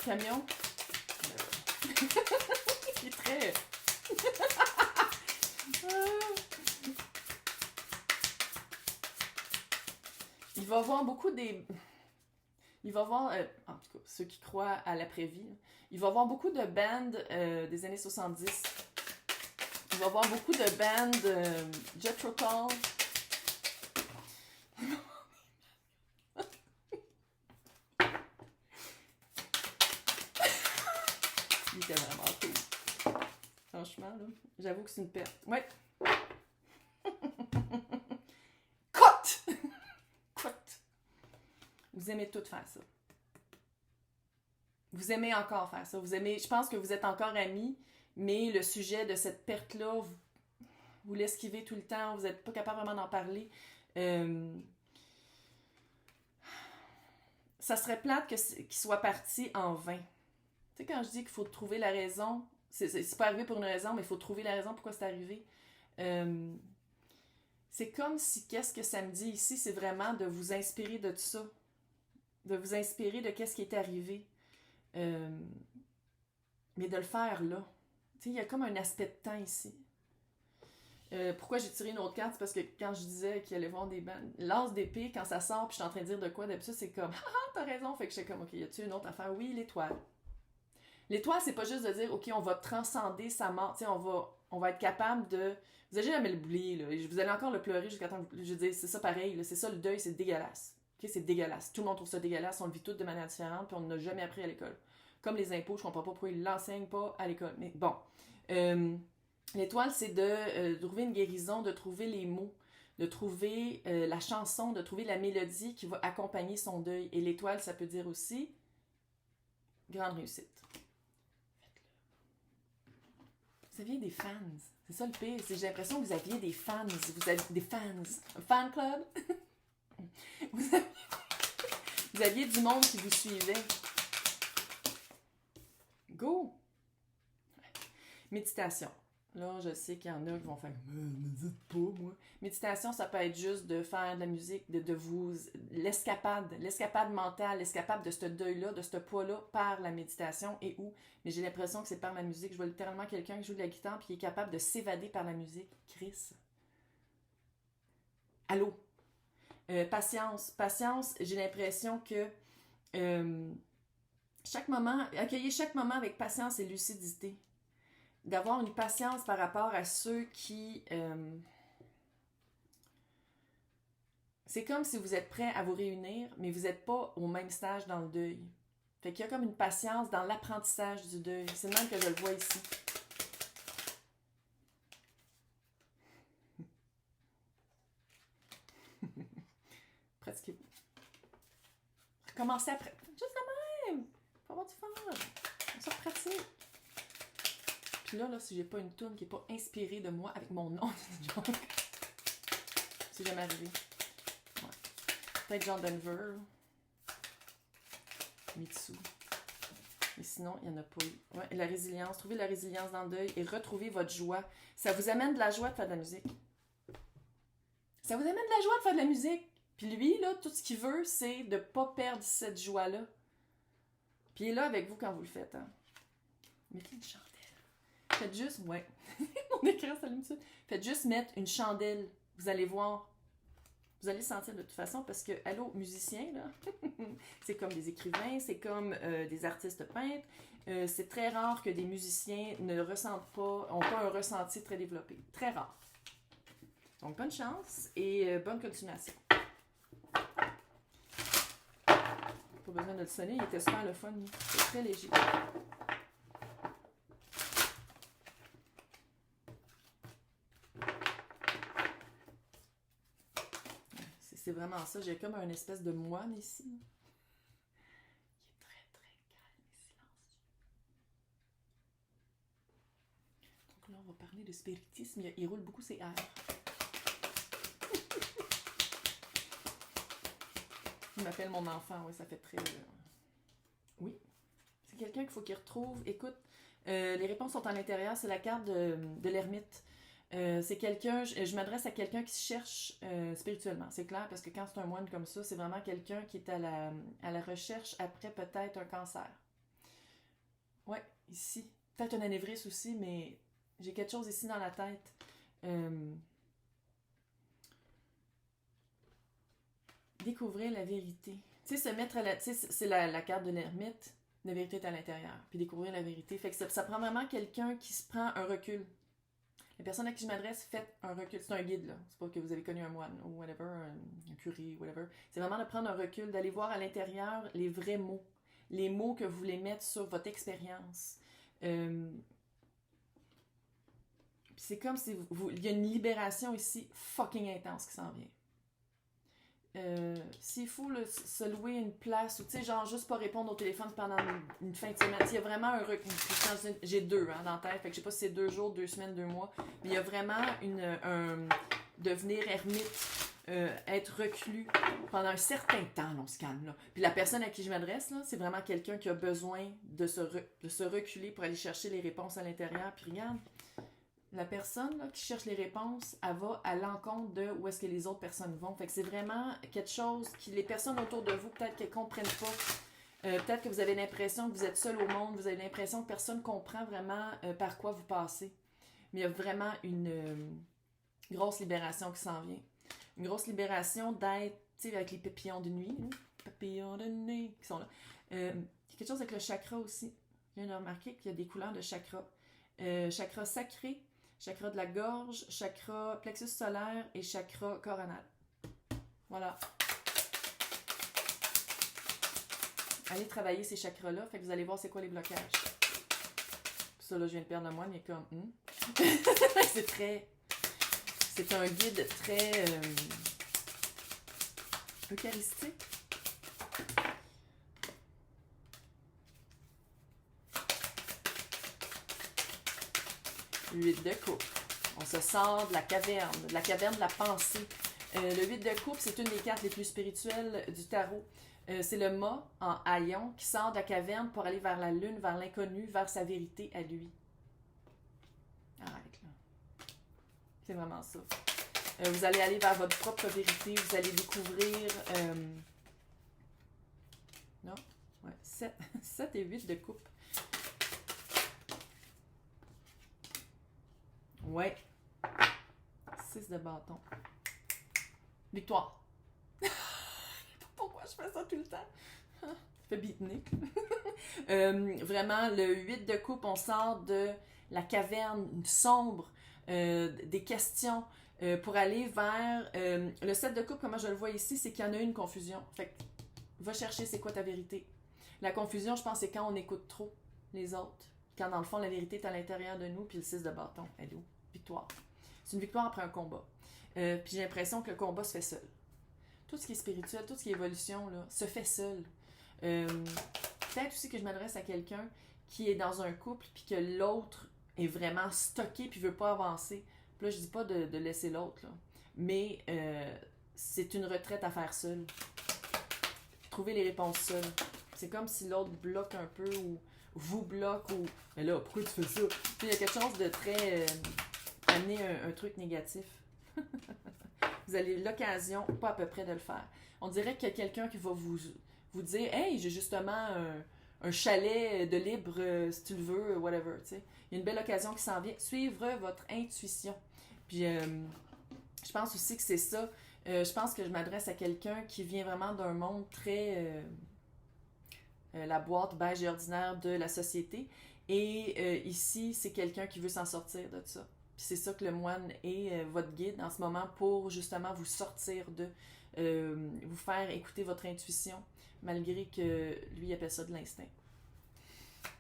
Camion. Il est très... Il va voir beaucoup des... Il va voir, en tout cas, ceux qui croient à l'après-vie, il va voir beaucoup de bands des années 70. Il va voir beaucoup de bands Jethro Tull. Il était vraiment cool. Franchement, là, j'avoue que c'est une perte. Ouais. Vous aimez tout faire ça. Vous aimez encore faire ça. Vous aimez, je pense que vous êtes encore amis, mais le sujet de cette perte-là, vous l'esquivez tout le temps, vous n'êtes pas capable vraiment d'en parler. Ça serait plate qu'il soit parti en vain. Tu sais, quand je dis qu'il faut trouver la raison, c'est pas arrivé pour une raison, mais il faut trouver la raison pourquoi c'est arrivé. C'est comme si, qu'est-ce que ça me dit ici, c'est vraiment de vous inspirer de tout ça. De vous inspirer de qu'est-ce qui est arrivé. Mais de le faire là. Tu sais, il y a comme un aspect de temps ici. Pourquoi j'ai tiré une autre carte? C'est parce que quand je disais qu'il allait voir des bandes, l'as d'épée, quand ça sort, puis je suis en train de dire de quoi, d'habitude, c'est comme, ah, t'as raison. Fait que j'étais comme, ok, y a-tu une autre affaire? Oui, l'étoile. L'étoile, c'est pas juste de dire, ok, on va transcender sa mort. Tu sais, on va être capable de... Vous allez jamais l'oublier, là. Vous allez encore le pleurer jusqu'à temps... Je veux dire, c'est ça pareil, là. C'est ça, le deuil, c'est dégueulasse. Okay, c'est dégueulasse. Tout le monde trouve ça dégueulasse. On le vit toutes de manière différente, puis on n'a jamais appris à l'école. Comme les impôts, je comprends pas pourquoi ils l'enseignent pas à l'école. Mais bon. L'étoile, c'est de trouver une guérison, de trouver les mots, de trouver la chanson, de trouver la mélodie qui va accompagner son deuil. Et l'étoile, ça peut dire aussi grande réussite. Vous aviez des fans. C'est ça le pire. J'ai l'impression que vous aviez des fans. Vous avez des fans. Un fan club. Vous aviez du monde qui vous suivait. Go! Méditation. Là, je sais qu'il y en a qui vont faire « Me dites pas, moi! » Méditation, ça peut être juste de faire de la musique, de vous... L'escapade mentale, l'escapade de ce deuil-là, de ce poids-là, par la méditation et où. Mais j'ai l'impression que c'est par la musique. Je vois littéralement quelqu'un qui joue de la guitare puis qui est capable de s'évader par la musique. Chris. Allô? Patience, j'ai l'impression que accueillez chaque moment avec patience et lucidité. D'avoir une patience par rapport à ceux qui... c'est comme si vous êtes prêt à vous réunir, mais vous n'êtes pas au même stage dans le deuil. Fait qu'il y a comme une patience dans l'apprentissage du deuil. C'est le même que je le vois ici. Pratiquez. Recommencez après. Juste de même. Faut avoir du fun. Ça pratique. Puis là, si j'ai pas une toune qui n'est pas inspirée de moi avec mon nom, c'est jamais arrivé. Ouais. Peut-être John Denver. Mitsu. Mais sinon, il n'y en a pas eu. Ouais, et la résilience. Trouvez la résilience dans le deuil et retrouvez votre joie. Ça vous amène de la joie de faire de la musique. Ça vous amène de la joie de faire de la musique. Puis lui, là, tout ce qu'il veut, c'est de ne pas perdre cette joie-là. Puis il est là avec vous quand vous le faites. Hein. Mettez une chandelle. Faites juste, ouais. Mon écran s'allume ça. Faites juste mettre une chandelle. Vous allez voir. Vous allez sentir de toute façon parce que, allô, musiciens, là, c'est comme des écrivains, c'est comme des artistes peintres. C'est très rare que des musiciens ne ressentent pas, n'ont pas un ressenti très développé. Très rare. Donc, bonne chance et bonne continuation. Pas besoin de le sonner, il était super le fun. C'est très léger. C'est vraiment ça. J'ai comme un espèce de moine ici. Il est très, très calme et silencieux. Donc là, on va parler de spiritisme. Il roule beaucoup ses airs. Il m'appelle mon enfant. Oui, ça fait très... Oui. C'est quelqu'un qu'il faut qu'il retrouve. Écoute, les réponses sont à l'intérieur. C'est la carte de l'ermite. C'est quelqu'un, je m'adresse à quelqu'un qui se cherche spirituellement, c'est clair, parce que quand c'est un moine comme ça, c'est vraiment quelqu'un qui est à la recherche après peut-être un cancer. Ouais, ici. Peut-être un anévrisme aussi, mais j'ai quelque chose ici dans la tête. Découvrir la vérité. Tu sais, se mettre à la... Tu sais, c'est la carte de l'ermite, la vérité est à l'intérieur, puis découvrir la vérité. Fait que ça prend vraiment quelqu'un qui se prend un recul. Les personnes à qui je m'adresse, faites un recul. C'est un guide, là. C'est pas que vous avez connu un moine ou whatever, un curé, whatever. C'est vraiment de prendre un recul, d'aller voir à l'intérieur les vrais mots. Les mots que vous voulez mettre sur votre expérience. C'est comme si il y a une libération ici fucking intense qui s'en vient. S'il faut se louer une place ou tu sais genre juste pas répondre au téléphone pendant une fin de semaine, il y a vraiment un recul. J'ai 2 dans la tête, fait que je sais pas si c'est 2 jours, 2 semaines, 2 mois, mais il y a vraiment un devenir ermite, être reclus pendant un certain temps, là, on se calme là. Puis la personne à qui je m'adresse là, c'est vraiment quelqu'un qui a besoin de se reculer pour aller chercher les réponses à l'intérieur. Puis regarde, la personne là, qui cherche les réponses, elle va à l'encontre de où est-ce que les autres personnes vont. Fait que c'est vraiment quelque chose que les personnes autour de vous, peut-être qu'elles ne comprennent pas. Peut-être que vous avez l'impression que vous êtes seul au monde. Vous avez l'impression que personne ne comprend vraiment par quoi vous passez. Mais il y a vraiment une grosse libération qui s'en vient. Une grosse libération d'être, tu sais, avec les papillons de nuit. Hein? Papillons de nuit qui sont là. Il y a quelque chose avec le chakra aussi. Je viens de remarquer qu'il y a des couleurs de chakra. Chakra sacré, chakra de la gorge, chakra plexus solaire et chakra coronal. Voilà. Allez travailler ces chakras-là, fait que vous allez voir c'est quoi les blocages. Puis ça, là, je viens de perdre le moine, mais comme... c'est très... C'est un guide très... eucharistique. Le 8 de coupe. On se sort de la caverne de la pensée. Le 8 de coupe, c'est une des cartes les plus spirituelles du tarot. C'est le mât en haillon qui sort de la caverne pour aller vers la lune, vers l'inconnu, vers sa vérité à lui. Arrête là. C'est vraiment ça. Vous allez aller vers votre propre vérité, vous allez découvrir... Non? Ouais, 7 et 8 de coupe. Ouais. 6 de bâton. Victoire. Pourquoi je fais ça tout le temps? Ça fait beatnik. Vraiment, le 8 de coupe, on sort de la caverne sombre, des questions. pour aller vers le 7 de coupe, comment je le vois ici, c'est qu'il y en a une confusion. Fait que va chercher c'est quoi ta vérité. La confusion, je pense, c'est quand on écoute trop les autres. Quand dans le fond, la vérité est à l'intérieur de nous, puis le 6 de bâton, elle est où? Victoire. C'est une victoire après un combat. Puis j'ai l'impression que le combat se fait seul. Tout ce qui est spirituel, tout ce qui est évolution, là, se fait seul. Peut-être aussi que je m'adresse à quelqu'un qui est dans un couple, puis que l'autre est vraiment stocké, puis veut pas avancer. Puis là, je dis pas de laisser l'autre, là. Mais c'est une retraite à faire seule. Trouver les réponses seul. C'est comme si l'autre bloque un peu ou vous bloque ou mais là pourquoi tu fais ça? Il y a quelque chose de très amener un truc négatif. Vous avez l'occasion pas à peu près de le faire. On dirait qu'il y a quelqu'un qui va vous dire hey, j'ai justement un chalet de libre si tu le veux, whatever, tu sais. Il y a une belle occasion qui s'en vient. Suivre votre intuition. Puis je pense aussi que c'est ça. Je pense que je m'adresse à quelqu'un qui vient vraiment d'un monde très la boîte beige et ordinaire de la société. Et ici, c'est quelqu'un qui veut s'en sortir de ça. Puis c'est ça que le moine est votre guide en ce moment pour justement vous sortir de, vous faire écouter votre intuition, malgré que lui il appelle ça de l'instinct.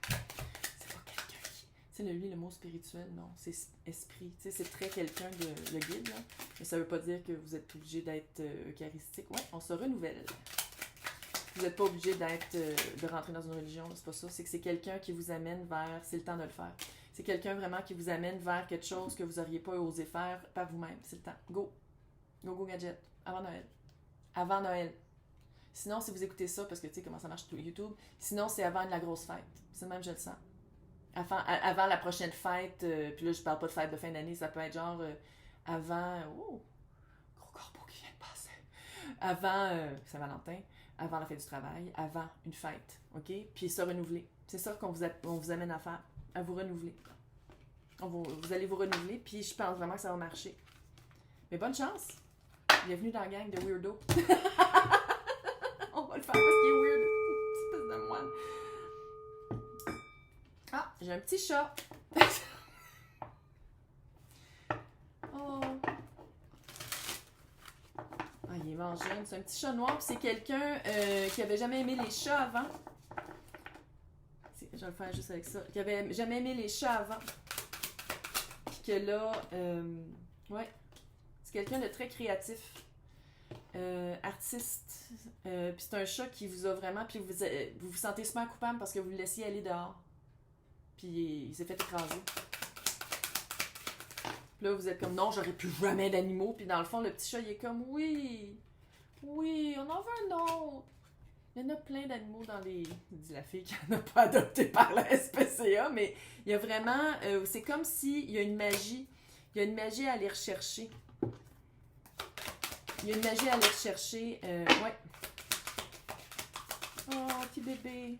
C'est pas quelqu'un qui... Tu sais, lui, le mot spirituel, non, c'est esprit. Tu sais, c'est très quelqu'un de le guide, là. Mais ça veut pas dire que vous êtes obligé d'être eucharistique. Ouais, on se renouvelle. Vous n'êtes pas obligé de rentrer dans une religion, c'est pas ça. C'est que c'est quelqu'un qui vous amène vers... C'est le temps de le faire. C'est quelqu'un vraiment qui vous amène vers quelque chose que vous n'auriez pas osé faire par vous-même. C'est le temps. Go! Go, go, gadget. Avant Noël. Avant Noël. Sinon, si vous écoutez ça, parce que tu sais comment ça marche sur YouTube, sinon, c'est avant la grosse fête. C'est même, je le sens. Avant la prochaine fête, puis là, je parle pas de fête de fin d'année, ça peut être genre avant... Oh! Gros corbeau qui vient de passer. Avant Saint-Valentin, avant la fête du travail, avant une fête, OK? Puis se renouveler. C'est ça qu'on vous amène à faire, à vous renouveler. Vous allez vous renouveler, puis je pense vraiment que ça va marcher. Mais bonne chance! Bienvenue dans la gang de Weirdo. On va le faire parce qu'il est weird. Espèce de moine. Ah, j'ai un petit chat. Oh. Ah, il est mangé. C'est un petit chat noir, puis c'est quelqu'un qui avait jamais aimé les chats avant. Je vais le faire juste avec ça. Qui avait jamais aimé les chats avant. Puis que là, ouais, c'est quelqu'un de très créatif. Artiste. Puis c'est un chat qui vous a vraiment... Puis vous vous sentez super coupable parce que vous le laissiez aller dehors. Puis il s'est fait écraser. Puis là, vous êtes comme, non, j'aurais plus jamais d'animaux. Puis dans le fond, le petit chat, il est comme, oui, on en veut un autre. Il y en a plein d'animaux dans les... Dit la fille qui n'en a pas adopté par la SPCA, mais il y a vraiment... c'est comme s'il y a une magie. Il y a une magie à aller rechercher. Il y a une magie à aller rechercher. Ouais. Oh, petit bébé.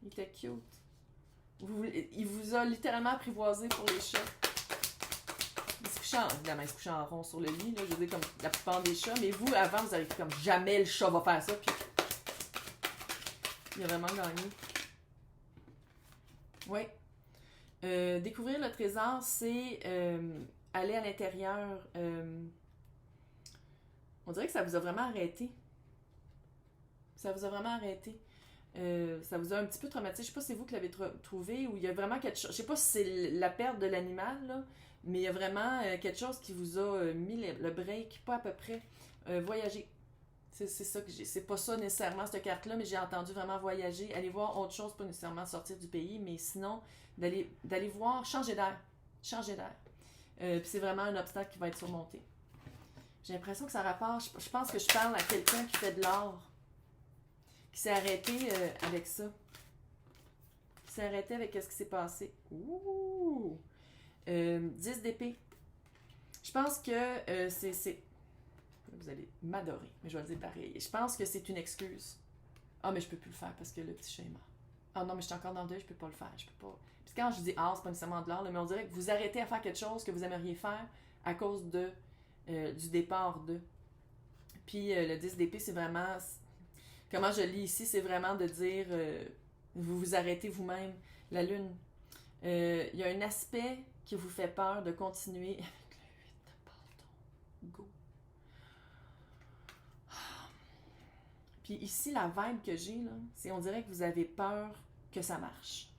Il était cute. Il vous a littéralement apprivoisé pour les chats. Évidemment, il se couche en rond sur le lit, là, je veux dire, comme la plupart des chats. Mais vous, avant, vous avez fait comme jamais le chat va faire ça. Puis il a vraiment gagné. Oui. Découvrir le trésor, c'est aller à l'intérieur. On dirait que ça vous a vraiment arrêté. Ça vous a vraiment arrêté. Ça vous a un petit peu traumatisé. Je sais pas si c'est vous qui l'avez trouvé ou il y a vraiment quelque chose. Je sais pas si c'est la perte de l'animal, là, mais il y a vraiment quelque chose qui vous a mis le break, pas à peu près. Voyager. C'est ça que j'ai. C'est pas ça nécessairement, cette carte-là, mais j'ai entendu vraiment voyager. Aller voir autre chose, pas nécessairement sortir du pays, mais sinon, d'aller voir, changer d'air. Changer d'air. Puis c'est vraiment un obstacle qui va être surmonté. J'ai l'impression que ça rapporte. Je pense que je parle à quelqu'un qui fait de l'art. Qui s'est arrêté avec ça. Qui s'est arrêté avec ce qui s'est passé. Ouh! 10 d'épée. Je pense que c'est... Vous allez m'adorer, mais je vais le dire pareil. Je pense que c'est une excuse. Ah, mais je peux plus le faire parce que le petit chat est mort. Ah non, mais je suis encore dans le deuil, je peux pas le faire. Je peux pas. Puis quand je dis ah, c'est pas nécessairement de l'art, mais on dirait que vous arrêtez à faire quelque chose que vous aimeriez faire à cause de du départ de. Puis le 10 d'épée, c'est vraiment... Comment je lis ici, c'est vraiment de dire vous vous arrêtez vous-même. La lune. Il y a un aspect qui vous fait peur de continuer avec le 8 de bâton. Go. Puis ici, la vibe que j'ai, là, c'est on dirait que vous avez peur que ça marche.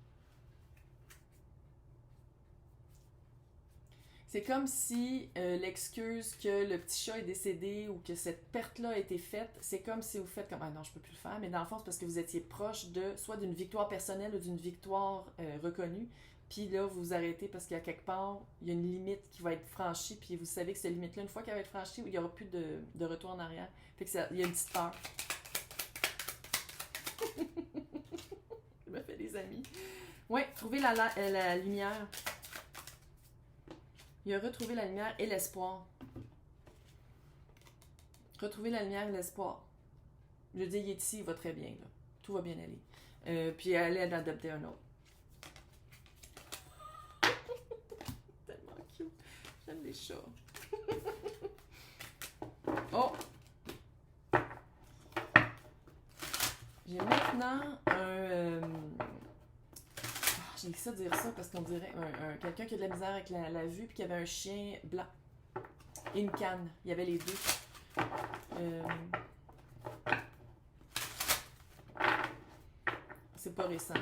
C'est comme si l'excuse que le petit chat est décédé ou que cette perte-là a été faite, c'est comme si vous faites comme « Ah non, je peux plus le faire », mais dans le fond, c'est parce que vous étiez proche de soit d'une victoire personnelle ou d'une victoire reconnue, puis là, vous vous arrêtez parce qu'à quelque part, il y a une limite qui va être franchie, puis vous savez que cette limite-là, une fois qu'elle va être franchie, il n'y aura plus de retour en arrière. Fait que il y a une petite peur. Je me fais des amis. Ouais, trouver la lumière. Il a retrouvé la lumière et l'espoir. Retrouver la lumière et l'espoir. Je veux dire, il est ici, il va très bien. Là. Tout va bien aller. Puis aller adopter un autre. Tellement cute. J'aime les chats. Oh! J'ai maintenant un... J'ai ça dire ça parce qu'on dirait quelqu'un qui a de la misère avec la vue puis qui avait un chien blanc et une canne. Il y avait les deux. C'est pas récent.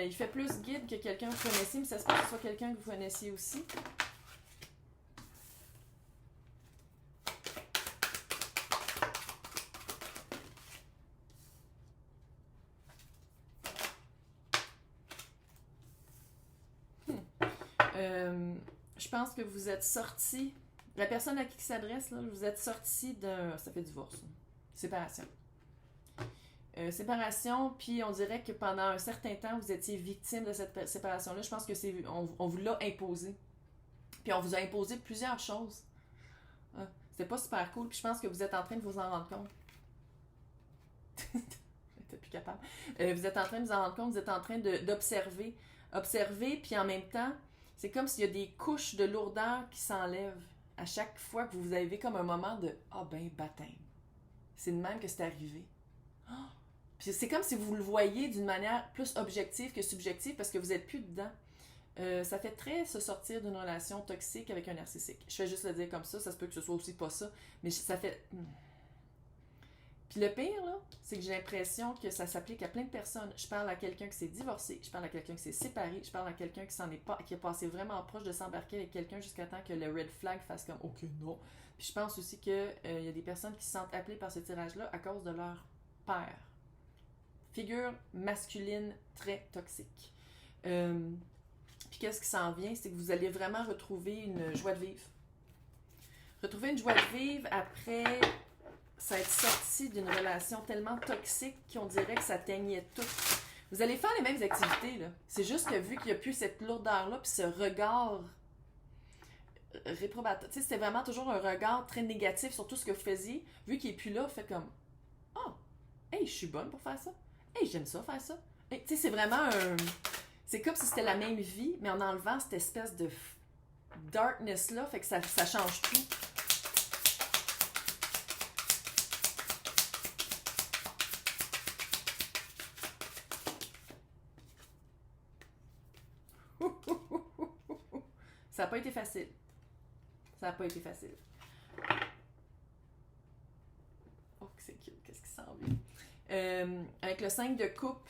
Il fait plus guide que quelqu'un que vous connaissiez, mais ça se peut que ce soit quelqu'un que vous connaissiez aussi. Je pense que vous êtes sorti. La personne à qui il s'adresse, là, vous êtes sorti d'un. Ça fait divorce. Séparation. Séparation, puis on dirait que pendant un certain temps, vous étiez victime de cette séparation-là. Je pense que c'est. On vous l'a imposé. Puis on vous a imposé plusieurs choses. C'était pas super cool, puis je pense que vous êtes en train de vous en rendre compte. J'étais plus capable. Vous êtes en train de vous en rendre compte, vous êtes en train d'observer. Observer, puis en même temps, c'est comme s'il y a des couches de lourdeur qui s'enlèvent à chaque fois que vous avez comme un moment de « Ah ben, baptême ». C'est de même que c'est arrivé. Oh! Puis c'est comme si vous le voyez d'une manière plus objective que subjective parce que vous n'êtes plus dedans. Ça fait très se sortir d'une relation toxique avec un narcissique. Je fais juste le dire comme ça se peut que ce soit aussi pas ça, mais ça fait... Puis le pire, là, c'est que j'ai l'impression que ça s'applique à plein de personnes. Je parle à quelqu'un qui s'est divorcé, je parle à quelqu'un qui s'est séparé, je parle à quelqu'un qui est passé vraiment proche de s'embarquer avec quelqu'un jusqu'à temps que le red flag fasse comme « Ok, non ». Puis je pense aussi qu'il y a des personnes qui se sentent appelées par ce tirage-là à cause de leur père. Figure masculine très toxique. Puis qu'est-ce qui s'en vient? C'est que vous allez vraiment retrouver une joie de vivre. Retrouver une joie de vivre après... ça être sorti d'une relation tellement toxique qu'on dirait que ça teignait tout. Vous allez faire les mêmes activités, là. C'est juste que vu qu'il n'y a plus cette lourdeur-là, puis ce regard réprobateur, tu sais, c'était vraiment toujours un regard très négatif sur tout ce que vous faisiez. Vu qu'il n'est plus là, vous faites comme « Ah, oh, hey, je suis bonne pour faire ça. Hey, j'aime ça, faire ça. » Hey, tu sais, c'est vraiment un... C'est comme si c'était la même vie, mais en enlevant cette espèce de darkness-là, fait que ça change tout. Ça n'a pas été facile. Ça n'a pas été facile. Oh, c'est cute. Qu'est-ce qui s'en vient? Avec le 5 de coupe,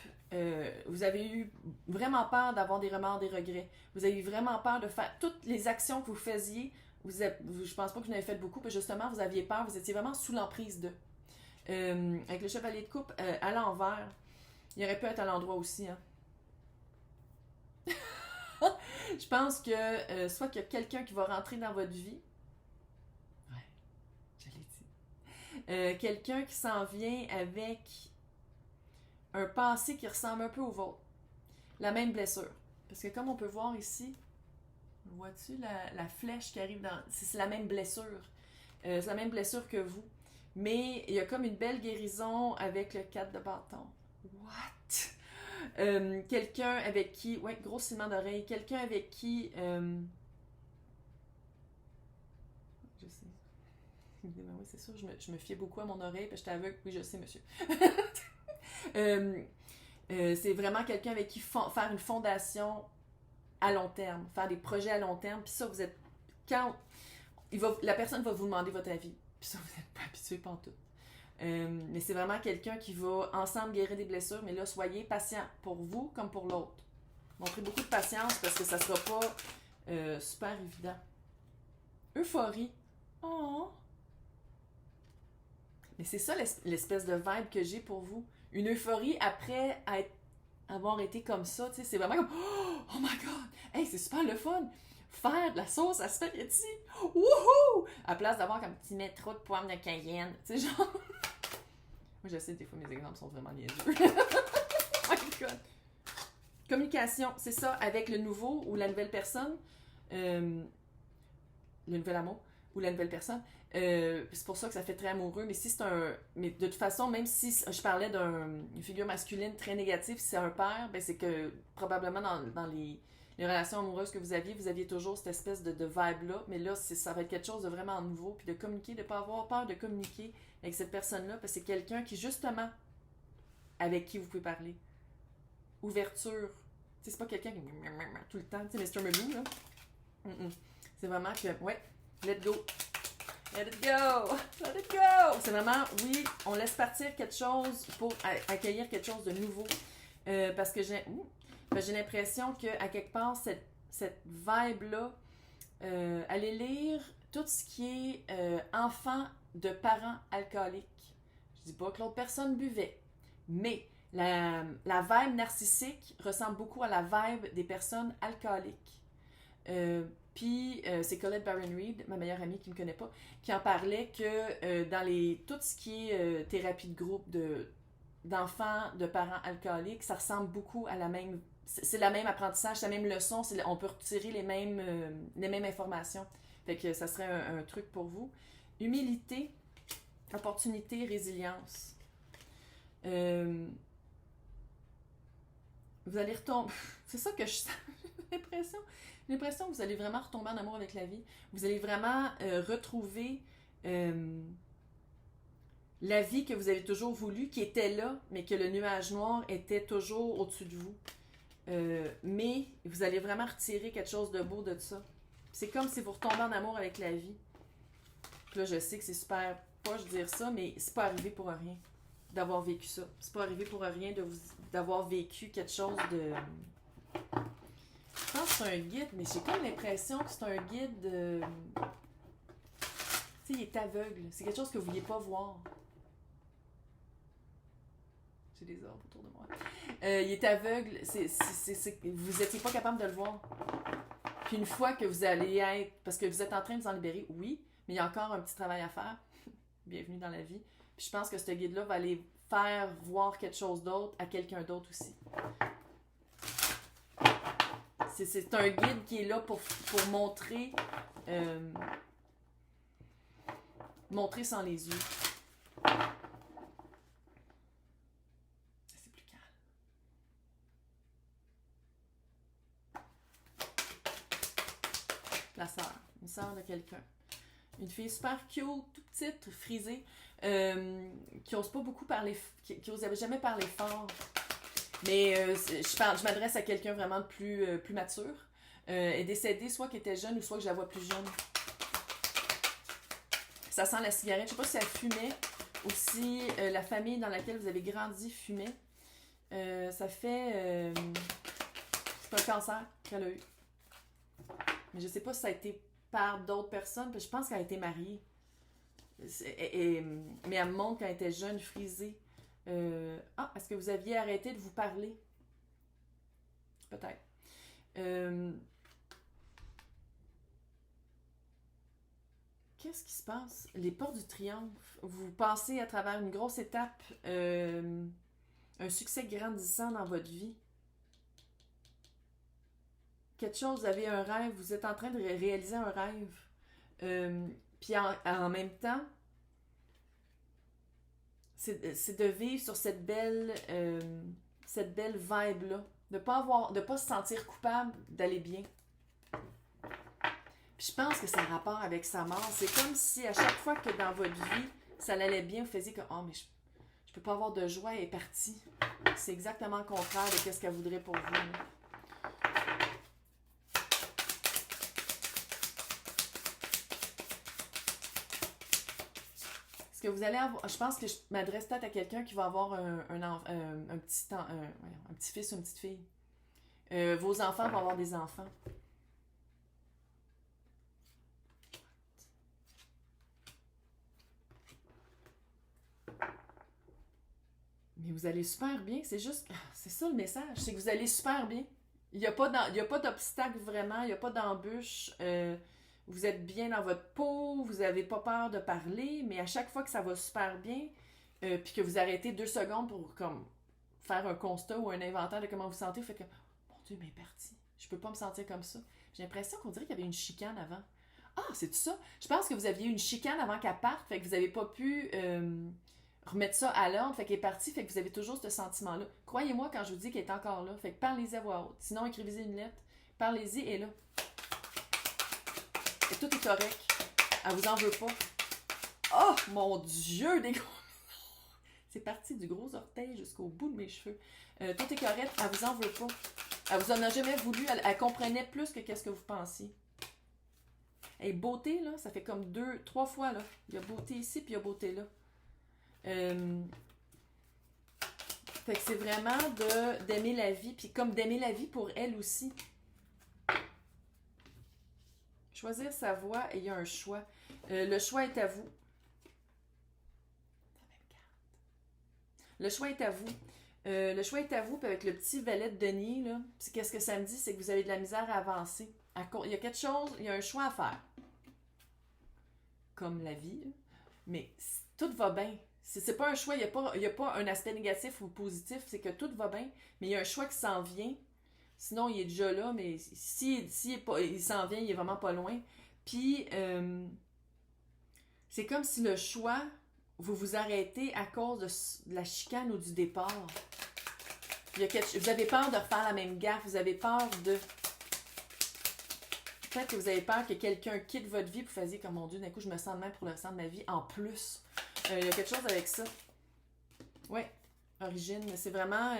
vous avez eu vraiment peur d'avoir des remords, des regrets. Vous avez eu vraiment peur de faire toutes les actions que vous faisiez. Je pense pas que vous en avez fait beaucoup, mais justement, vous aviez peur. Vous étiez vraiment sous l'emprise de. Avec le chevalier de coupe, à l'envers, il aurait pu être à l'endroit aussi, hein. Je pense que soit qu'il y a quelqu'un qui va rentrer dans votre vie. Ouais, je l'ai dit. Quelqu'un qui s'en vient avec un passé qui ressemble un peu au vôtre. La même blessure. Parce que comme on peut voir ici, vois-tu la flèche qui arrive dans... C'est la même blessure. C'est la même blessure que vous. Mais il y a comme une belle guérison avec le 4 de bâton. What? Quelqu'un avec qui... Ouais, gros ciment d'oreille. Quelqu'un avec qui... Je sais. Ben oui, c'est sûr, je me fiais beaucoup à mon oreille, puis j'étais aveugle. Oui, je sais, monsieur. C'est vraiment quelqu'un avec qui faire une fondation à long terme, faire des projets à long terme, puis ça, vous êtes quand la personne va vous demander votre avis, puis ça, vous n'êtes pas habitué pantoute. Mais c'est vraiment quelqu'un qui va ensemble guérir des blessures, mais là, soyez patient pour vous comme pour l'autre. Montrez beaucoup de patience parce que ça ne sera pas super évident. Euphorie. Oh! Mais c'est ça l'espèce de vibe que j'ai pour vous. Une euphorie après avoir été comme ça, tu sais, c'est vraiment comme oh my god! Hey, c'est super le fun! Faire de la sauce à spaghetti! Wouhou! À place d'avoir comme petit métro de poivre de Cayenne. Tu sais, genre. Moi, je sais, des fois, mes exemples sont vraiment niaiseux. Oh my god! Communication, c'est ça, avec le nouveau ou la nouvelle personne. Le nouvel amour ou la nouvelle personne. C'est pour ça que ça fait très amoureux. Mais si c'est un. Mais de toute façon, même si je parlais d'une figure masculine très négative, si c'est un père, ben c'est que probablement dans les relations amoureuses que vous aviez toujours cette espèce de vibe-là. Mais là, ça va être quelque chose de vraiment nouveau. Puis de communiquer, de ne pas avoir peur de communiquer avec cette personne-là. Parce que c'est quelqu'un qui, justement, avec qui vous pouvez parler. Ouverture. Tu sais, c'est pas quelqu'un qui tout le temps. Tu sais, Mr. Magoo, là. C'est vraiment que, ouais, let go. Let it go! Let it go! C'est vraiment, oui, on laisse partir quelque chose pour accueillir quelque chose de nouveau. Parce que j'ai l'impression qu'à quelque part, cette vibe-là, allez lire tout ce qui est enfant de parents alcooliques. Je dis pas que l'autre personne buvait, mais la vibe narcissique ressemble beaucoup à la vibe des personnes alcooliques. Puis c'est Colette Baron-Reid, ma meilleure amie qui me connaît pas, qui en parlait que dans tout ce qui est thérapie de groupe d'enfants de parents alcooliques, ça ressemble beaucoup à la même. C'est la même apprentissage, c'est la même leçon, on peut retirer les mêmes informations. Fait que ça serait un truc pour vous. Humilité, opportunité, résilience. Vous allez retomber. C'est ça que je sens. J'ai l'impression que vous allez vraiment retomber en amour avec la vie. Vous allez vraiment retrouver la vie que vous avez toujours voulu, qui était là, mais que le nuage noir était toujours au-dessus de vous. Mais vous allez vraiment retirer quelque chose de beau de ça. C'est comme si vous retombez en amour avec la vie. Puis là, je sais que c'est super poche de dire ça, mais c'est pas arrivé pour rien d'avoir vécu ça. C'est pas arrivé pour rien d'avoir vécu quelque chose de... Je pense que c'est un guide, mais j'ai comme l'impression que c'est un guide... Tu sais, il est aveugle. C'est quelque chose que vous ne vouliez pas voir. J'ai des orbes autour de moi. Il est aveugle. Vous n'étiez pas capable de le voir. Puis une fois que vous allez être... Parce que vous êtes en train de vous en libérer, oui, mais il y a encore un petit travail à faire. Bienvenue dans la vie. Puis je pense que ce guide-là va aller faire voir quelque chose d'autre à quelqu'un d'autre aussi. C'est un guide qui est là pour montrer montrer sans les yeux. C'est plus calme. La sœur, une sœur de quelqu'un. Une fille super cute, toute petite, frisée, qui n'ose pas beaucoup parler, qui n'ose jamais parler fort. Mais je m'adresse à quelqu'un vraiment de plus mature. Elle est décédée, soit qui était jeune ou soit que je la vois plus jeune. Ça sent la cigarette. Je ne sais pas si elle fumait ou si la famille dans laquelle vous avez grandi fumait. Ça fait... c'est un cancer qu'elle a eu. Mais je ne sais pas si ça a été par d'autres personnes, parce que je pense qu'elle a été mariée. Mais elle me montre quand elle était jeune, frisée. Est-ce que vous aviez arrêté de vous parler? Peut-être. Qu'est-ce qui se passe? Les portes du triomphe. Vous passez à travers une grosse étape, un succès grandissant dans votre vie. Quelque chose, vous avez un rêve, vous êtes en train de réaliser un rêve. Puis en même temps, c'est de vivre sur cette belle vibe-là. De pas se sentir coupable d'aller bien. Puis je pense que ça a rapport avec sa mort. C'est comme si à chaque fois que dans votre vie, ça allait bien, vous faisiez que « Oh, mais je peux pas avoir de joie, elle est partie. » C'est exactement le contraire de ce qu'elle voudrait pour vous. ce que vous allez avoir... Je pense que je m'adresse peut-être à quelqu'un qui va avoir un petit-fils ou une petite fille. Vos enfants vont avoir des enfants. Mais vous allez super bien, c'est juste... C'est ça le message, c'est que vous allez super bien. Il n'y a pas d'obstacle vraiment, il n'y a pas d'embûche. Vous êtes bien dans votre peau, vous n'avez pas peur de parler, mais à chaque fois que ça va super bien, puis que vous arrêtez 2 secondes pour comme faire un constat ou un inventaire de comment vous sentez, vous faites comme mon Dieu, mais parti, je peux pas me sentir comme ça. J'ai l'impression qu'on dirait qu'il y avait une chicane avant. Ah, c'est tout ça. Je pense que vous aviez une chicane avant qu'elle parte, fait que vous n'avez pas pu remettre ça à l'ordre, fait qu'elle est partie, fait que vous avez toujours ce sentiment-là. Croyez-moi quand je vous dis qu'elle est encore là, fait que parlez-y à voix haute. Sinon, écrivez-y une lettre, parlez-y, et là. Et tout est correct. Elle vous en veut pas. Oh, mon Dieu, des gros... C'est parti du gros orteil jusqu'au bout de mes cheveux. Tout est correct, elle vous en veut pas. Elle vous en a jamais voulu, elle comprenait plus que qu'est-ce que vous pensiez. Et beauté, là, ça fait comme 2, 3 fois, là. Il y a beauté ici, puis il y a beauté là. Fait que c'est vraiment d'aimer la vie, puis comme d'aimer la vie pour elle aussi. Choisir sa voie et il y a un choix. Le choix est à vous. Le choix est à vous. Le choix est à vous, puis avec le petit valet de denier, là, qu'est-ce que ça me dit? C'est que vous avez de la misère à avancer. Il y a quelque chose, il y a un choix à faire. Comme la vie, là. Mais tout va bien. C'est pas un choix, il n'y a pas un aspect négatif ou positif, c'est que tout va bien, mais il y a un choix qui s'en vient. Sinon, il est déjà là, mais il s'en vient, il est vraiment pas loin. Puis, c'est comme si le choix, vous vous arrêtez à cause de la chicane ou du départ. Vous avez peur de refaire la même gaffe, vous avez peur de... Peut-être que vous avez peur que quelqu'un quitte votre vie et vous fassiez comme mon Dieu, d'un coup, je me sens de même pour le restant de ma vie. En plus, il y a quelque chose avec ça. Ouais, origine, c'est vraiment...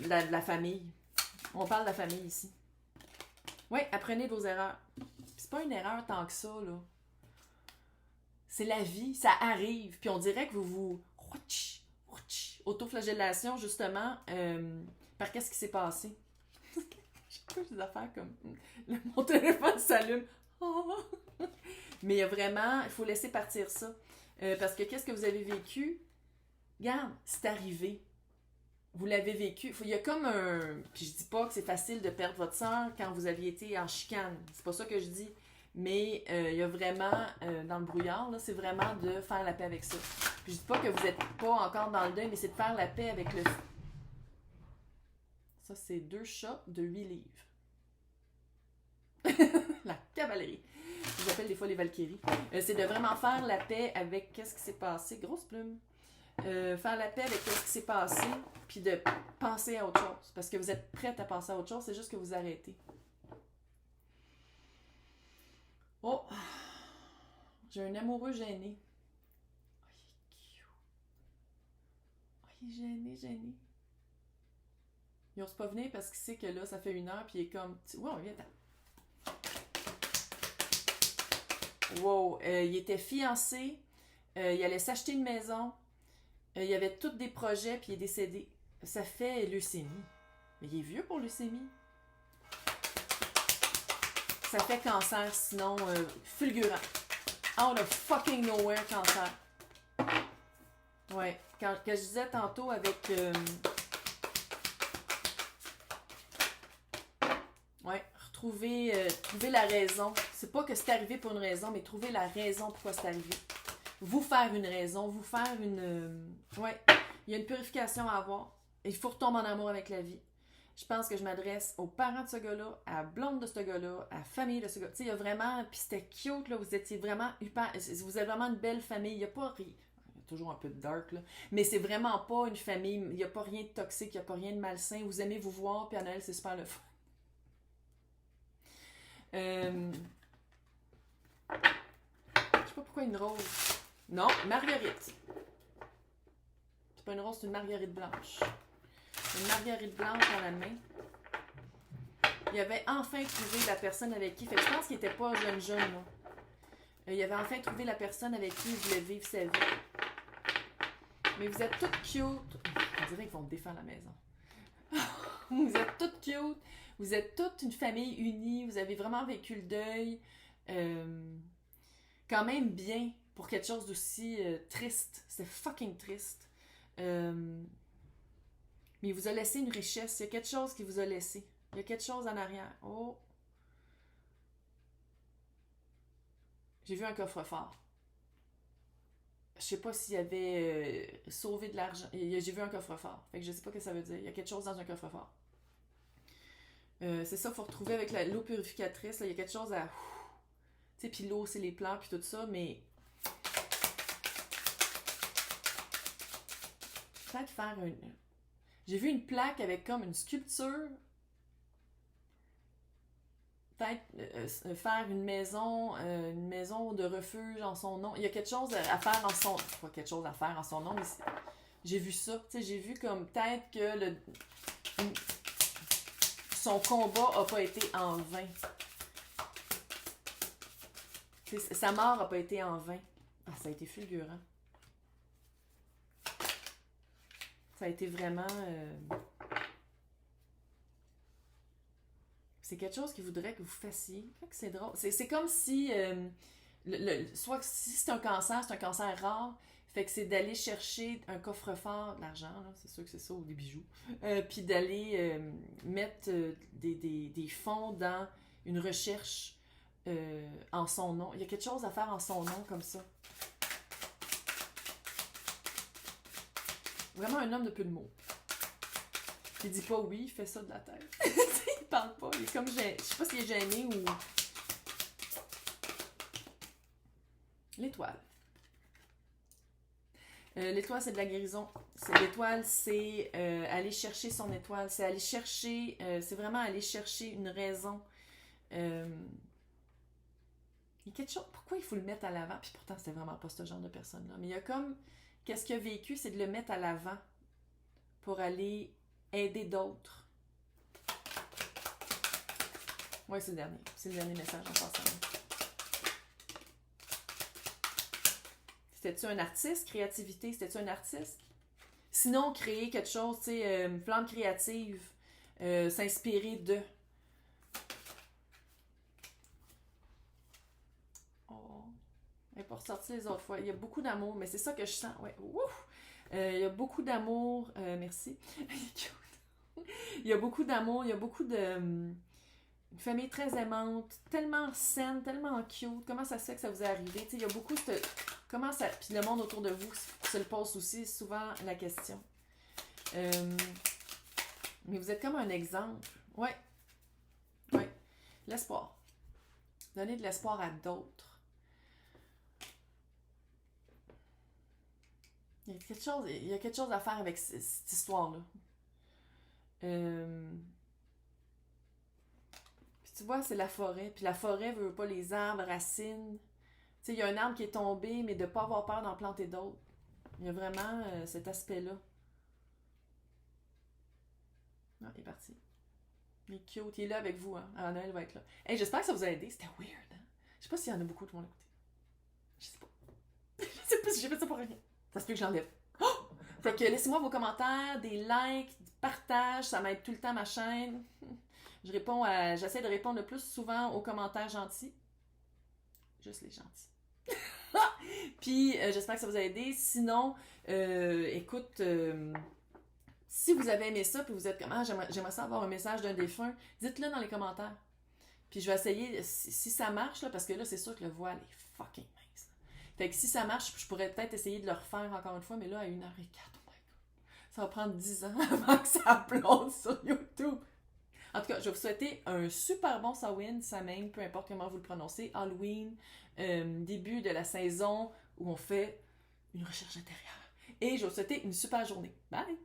la famille. On parle de la famille ici. Ouais, apprenez vos erreurs. C'est pas une erreur tant que ça, là. C'est la vie, ça arrive. Puis on dirait que vous autoflagellation, justement, par qu'est-ce qui s'est passé. J'ai des affaires comme... Mon téléphone s'allume. Oh! Mais il y a vraiment... Il faut laisser partir ça. Parce que qu'est-ce que vous avez vécu? Regarde, c'est arrivé. Vous l'avez vécu. Il y a comme un... Puis je dis pas que c'est facile de perdre votre sœur quand vous aviez été en chicane. C'est pas ça que je dis. Mais il y a vraiment, dans le brouillard, là, c'est vraiment de faire la paix avec ça. Puis je dis pas que vous n'êtes pas encore dans le deuil, mais c'est de faire la paix avec le... Ça, c'est 2 chats de 8 livres. La cavalerie. Je les appelle des fois les Valkyries. C'est de vraiment faire la paix avec qu'est-ce qui s'est passé. Grosse plume. Faire la paix avec ce qui s'est passé, puis de penser à autre chose. Parce que vous êtes prête à penser à autre chose, c'est juste que vous arrêtez. Oh! J'ai un amoureux gêné. Oh, il est cute. Oh, il est gêné. Il n'ose pas venir parce qu'il sait que là, ça fait 1 heure, puis il est comme... Wow, viens, wow! Il était fiancé. Il allait s'acheter une maison. Il y avait tous des projets, puis il est décédé. Ça fait leucémie. Mais il est vieux pour leucémie. Ça fait cancer, sinon fulgurant. Out of fucking nowhere, cancer. Ouais. Quand je disais tantôt avec... Ouais, trouver la raison. C'est pas que c'est arrivé pour une raison, mais trouver la raison pourquoi c'est arrivé. Vous faire une raison, vous faire une... Ouais, il y a une purification à avoir. Il faut retomber en amour avec la vie. Je pense que je m'adresse aux parents de ce gars-là, à la blonde de ce gars-là, à la famille de ce gars-là. Tu sais, il y a vraiment... Puis c'était cute, là. Vous étiez vraiment hyper... Vous êtes vraiment une belle famille. Il n'y a pas... Il y a toujours un peu de dark, là. Mais c'est vraiment pas une famille... Il n'y a pas rien de toxique, il n'y a pas rien de malsain. Vous aimez vous voir, puis à Noël, c'est super le fun. Je sais pas pourquoi une rose... Non, marguerite. C'est pas une rose, c'est une marguerite blanche. Une marguerite blanche dans la main. Il avait enfin trouvé la personne avec qui... Fait que je pense qu'il était pas jeune, là. Il avait enfin trouvé la personne avec qui il voulait vivre sa vie. Mais vous êtes toutes cute. On dirait qu'ils vont défendre la maison. Vous êtes toutes cute. Vous êtes toute une famille unie. Vous avez vraiment vécu le deuil. Quand même bien pour quelque chose d'aussi triste. C'était fucking triste. Mais il vous a laissé une richesse. Il y a quelque chose qui vous a laissé. Il y a quelque chose en arrière. Oh! J'ai vu un coffre-fort. Je sais pas s'il avait sauvé de l'argent. J'ai vu un coffre-fort. Fait que je sais pas ce que ça veut dire. Il y a quelque chose dans un coffre-fort. C'est ça, il faut retrouver avec l'eau purificatrice. Là, il y a quelque chose à... Tu sais, puis l'eau, c'est les plants, puis tout ça, mais... Peut-être faire une... J'ai vu une plaque avec comme une sculpture. Peut-être faire une maison de refuge en son nom. Il y a quelque chose à faire en son... Pas quelque chose à faire en son nom, mais j'ai vu ça. Tu sais, j'ai vu comme peut-être que son combat n'a pas été en vain. Sa mort n'a pas été en vain. Ah, ça a été fulgurant. Ça a été vraiment... C'est quelque chose qu'il voudrait que vous fassiez. C'est drôle. C'est comme si... soit si c'est un cancer rare. Fait que c'est d'aller chercher un coffre-fort, de l'argent, là, c'est sûr que c'est ça, ou des bijoux. Puis d'aller mettre des fonds dans une recherche en son nom. Il y a quelque chose à faire en son nom comme ça. Vraiment un homme de peu de mots. Il dit pas oui, il fait ça de la tête. Il parle pas, il est comme gêné. Je sais pas s'il est gêné ou... L'étoile. L'étoile, c'est de la guérison. L'étoile, c'est aller chercher son étoile. C'est aller chercher... c'est vraiment aller chercher une raison. Il y a quelque chose... Pourquoi il faut le mettre à l'avant? Puis pourtant, c'était vraiment pas ce genre de personne-là. Mais il y a comme... Qu'est-ce qu'il a vécu? C'est de le mettre à l'avant pour aller aider d'autres. Oui, c'est le dernier. C'est le dernier message en passant. C'était-tu un artiste? Créativité, c'était-tu un artiste? Sinon, créer quelque chose, tu sais, une flamme créative, s'inspirer de. Oh, elle n'est pas ressortie les autres fois. Il y a beaucoup d'amour, mais c'est ça que je sens. Ouais, ouf! Il y a beaucoup d'amour. Merci. Il y a beaucoup d'amour, il y a beaucoup de... Une famille très aimante, tellement saine, tellement cute. Comment ça se fait que ça vous est arrivé? T'sais, il y a beaucoup de... Comment ça... Puis le monde autour de vous se le pose aussi souvent la question. Mais vous êtes comme un exemple. Ouais. Ouais. L'espoir. Donner de l'espoir à d'autres. Il y a quelque chose à faire avec cette histoire-là. Puis tu vois, c'est la forêt. Puis la forêt veut pas les arbres, racines. Tu sais, il y a un arbre qui est tombé, mais de ne pas avoir peur d'en planter d'autres. Il y a vraiment cet aspect-là. Non, il est parti. Il est cute. Il est là avec vous, hein. Ah, Noël va être là. Hey, j'espère que ça vous a aidé. C'était weird, hein. Je sais pas s'il y en a beaucoup de mon côté. Je sais pas. Je sais pas si j'ai fait ça pour rien. Ça se peut que je l'enlève. Oh! Fait que laissez-moi vos commentaires, des likes, des partages. Ça m'aide tout le temps ma chaîne. J'essaie de répondre le plus souvent aux commentaires gentils. Juste les gentils. Puis j'espère que ça vous a aidé. Sinon, écoute, si vous avez aimé ça, puis vous êtes comme j'aimerais ça avoir un message d'un défunt, dites-le dans les commentaires. Puis je vais essayer, si ça marche, là, parce que là, c'est sûr que le voile est fucking mince. Fait que si ça marche, je pourrais peut-être essayer de le refaire encore une fois, mais là, à 1h04, oh my god. Ça va prendre 10 ans avant que ça upload sur YouTube. En tout cas, je vais vous souhaiter un super bon Samhain, peu importe comment vous le prononcez, Halloween, début de la saison où on fait une recherche intérieure. Et je vais vous souhaiter une super journée. Bye!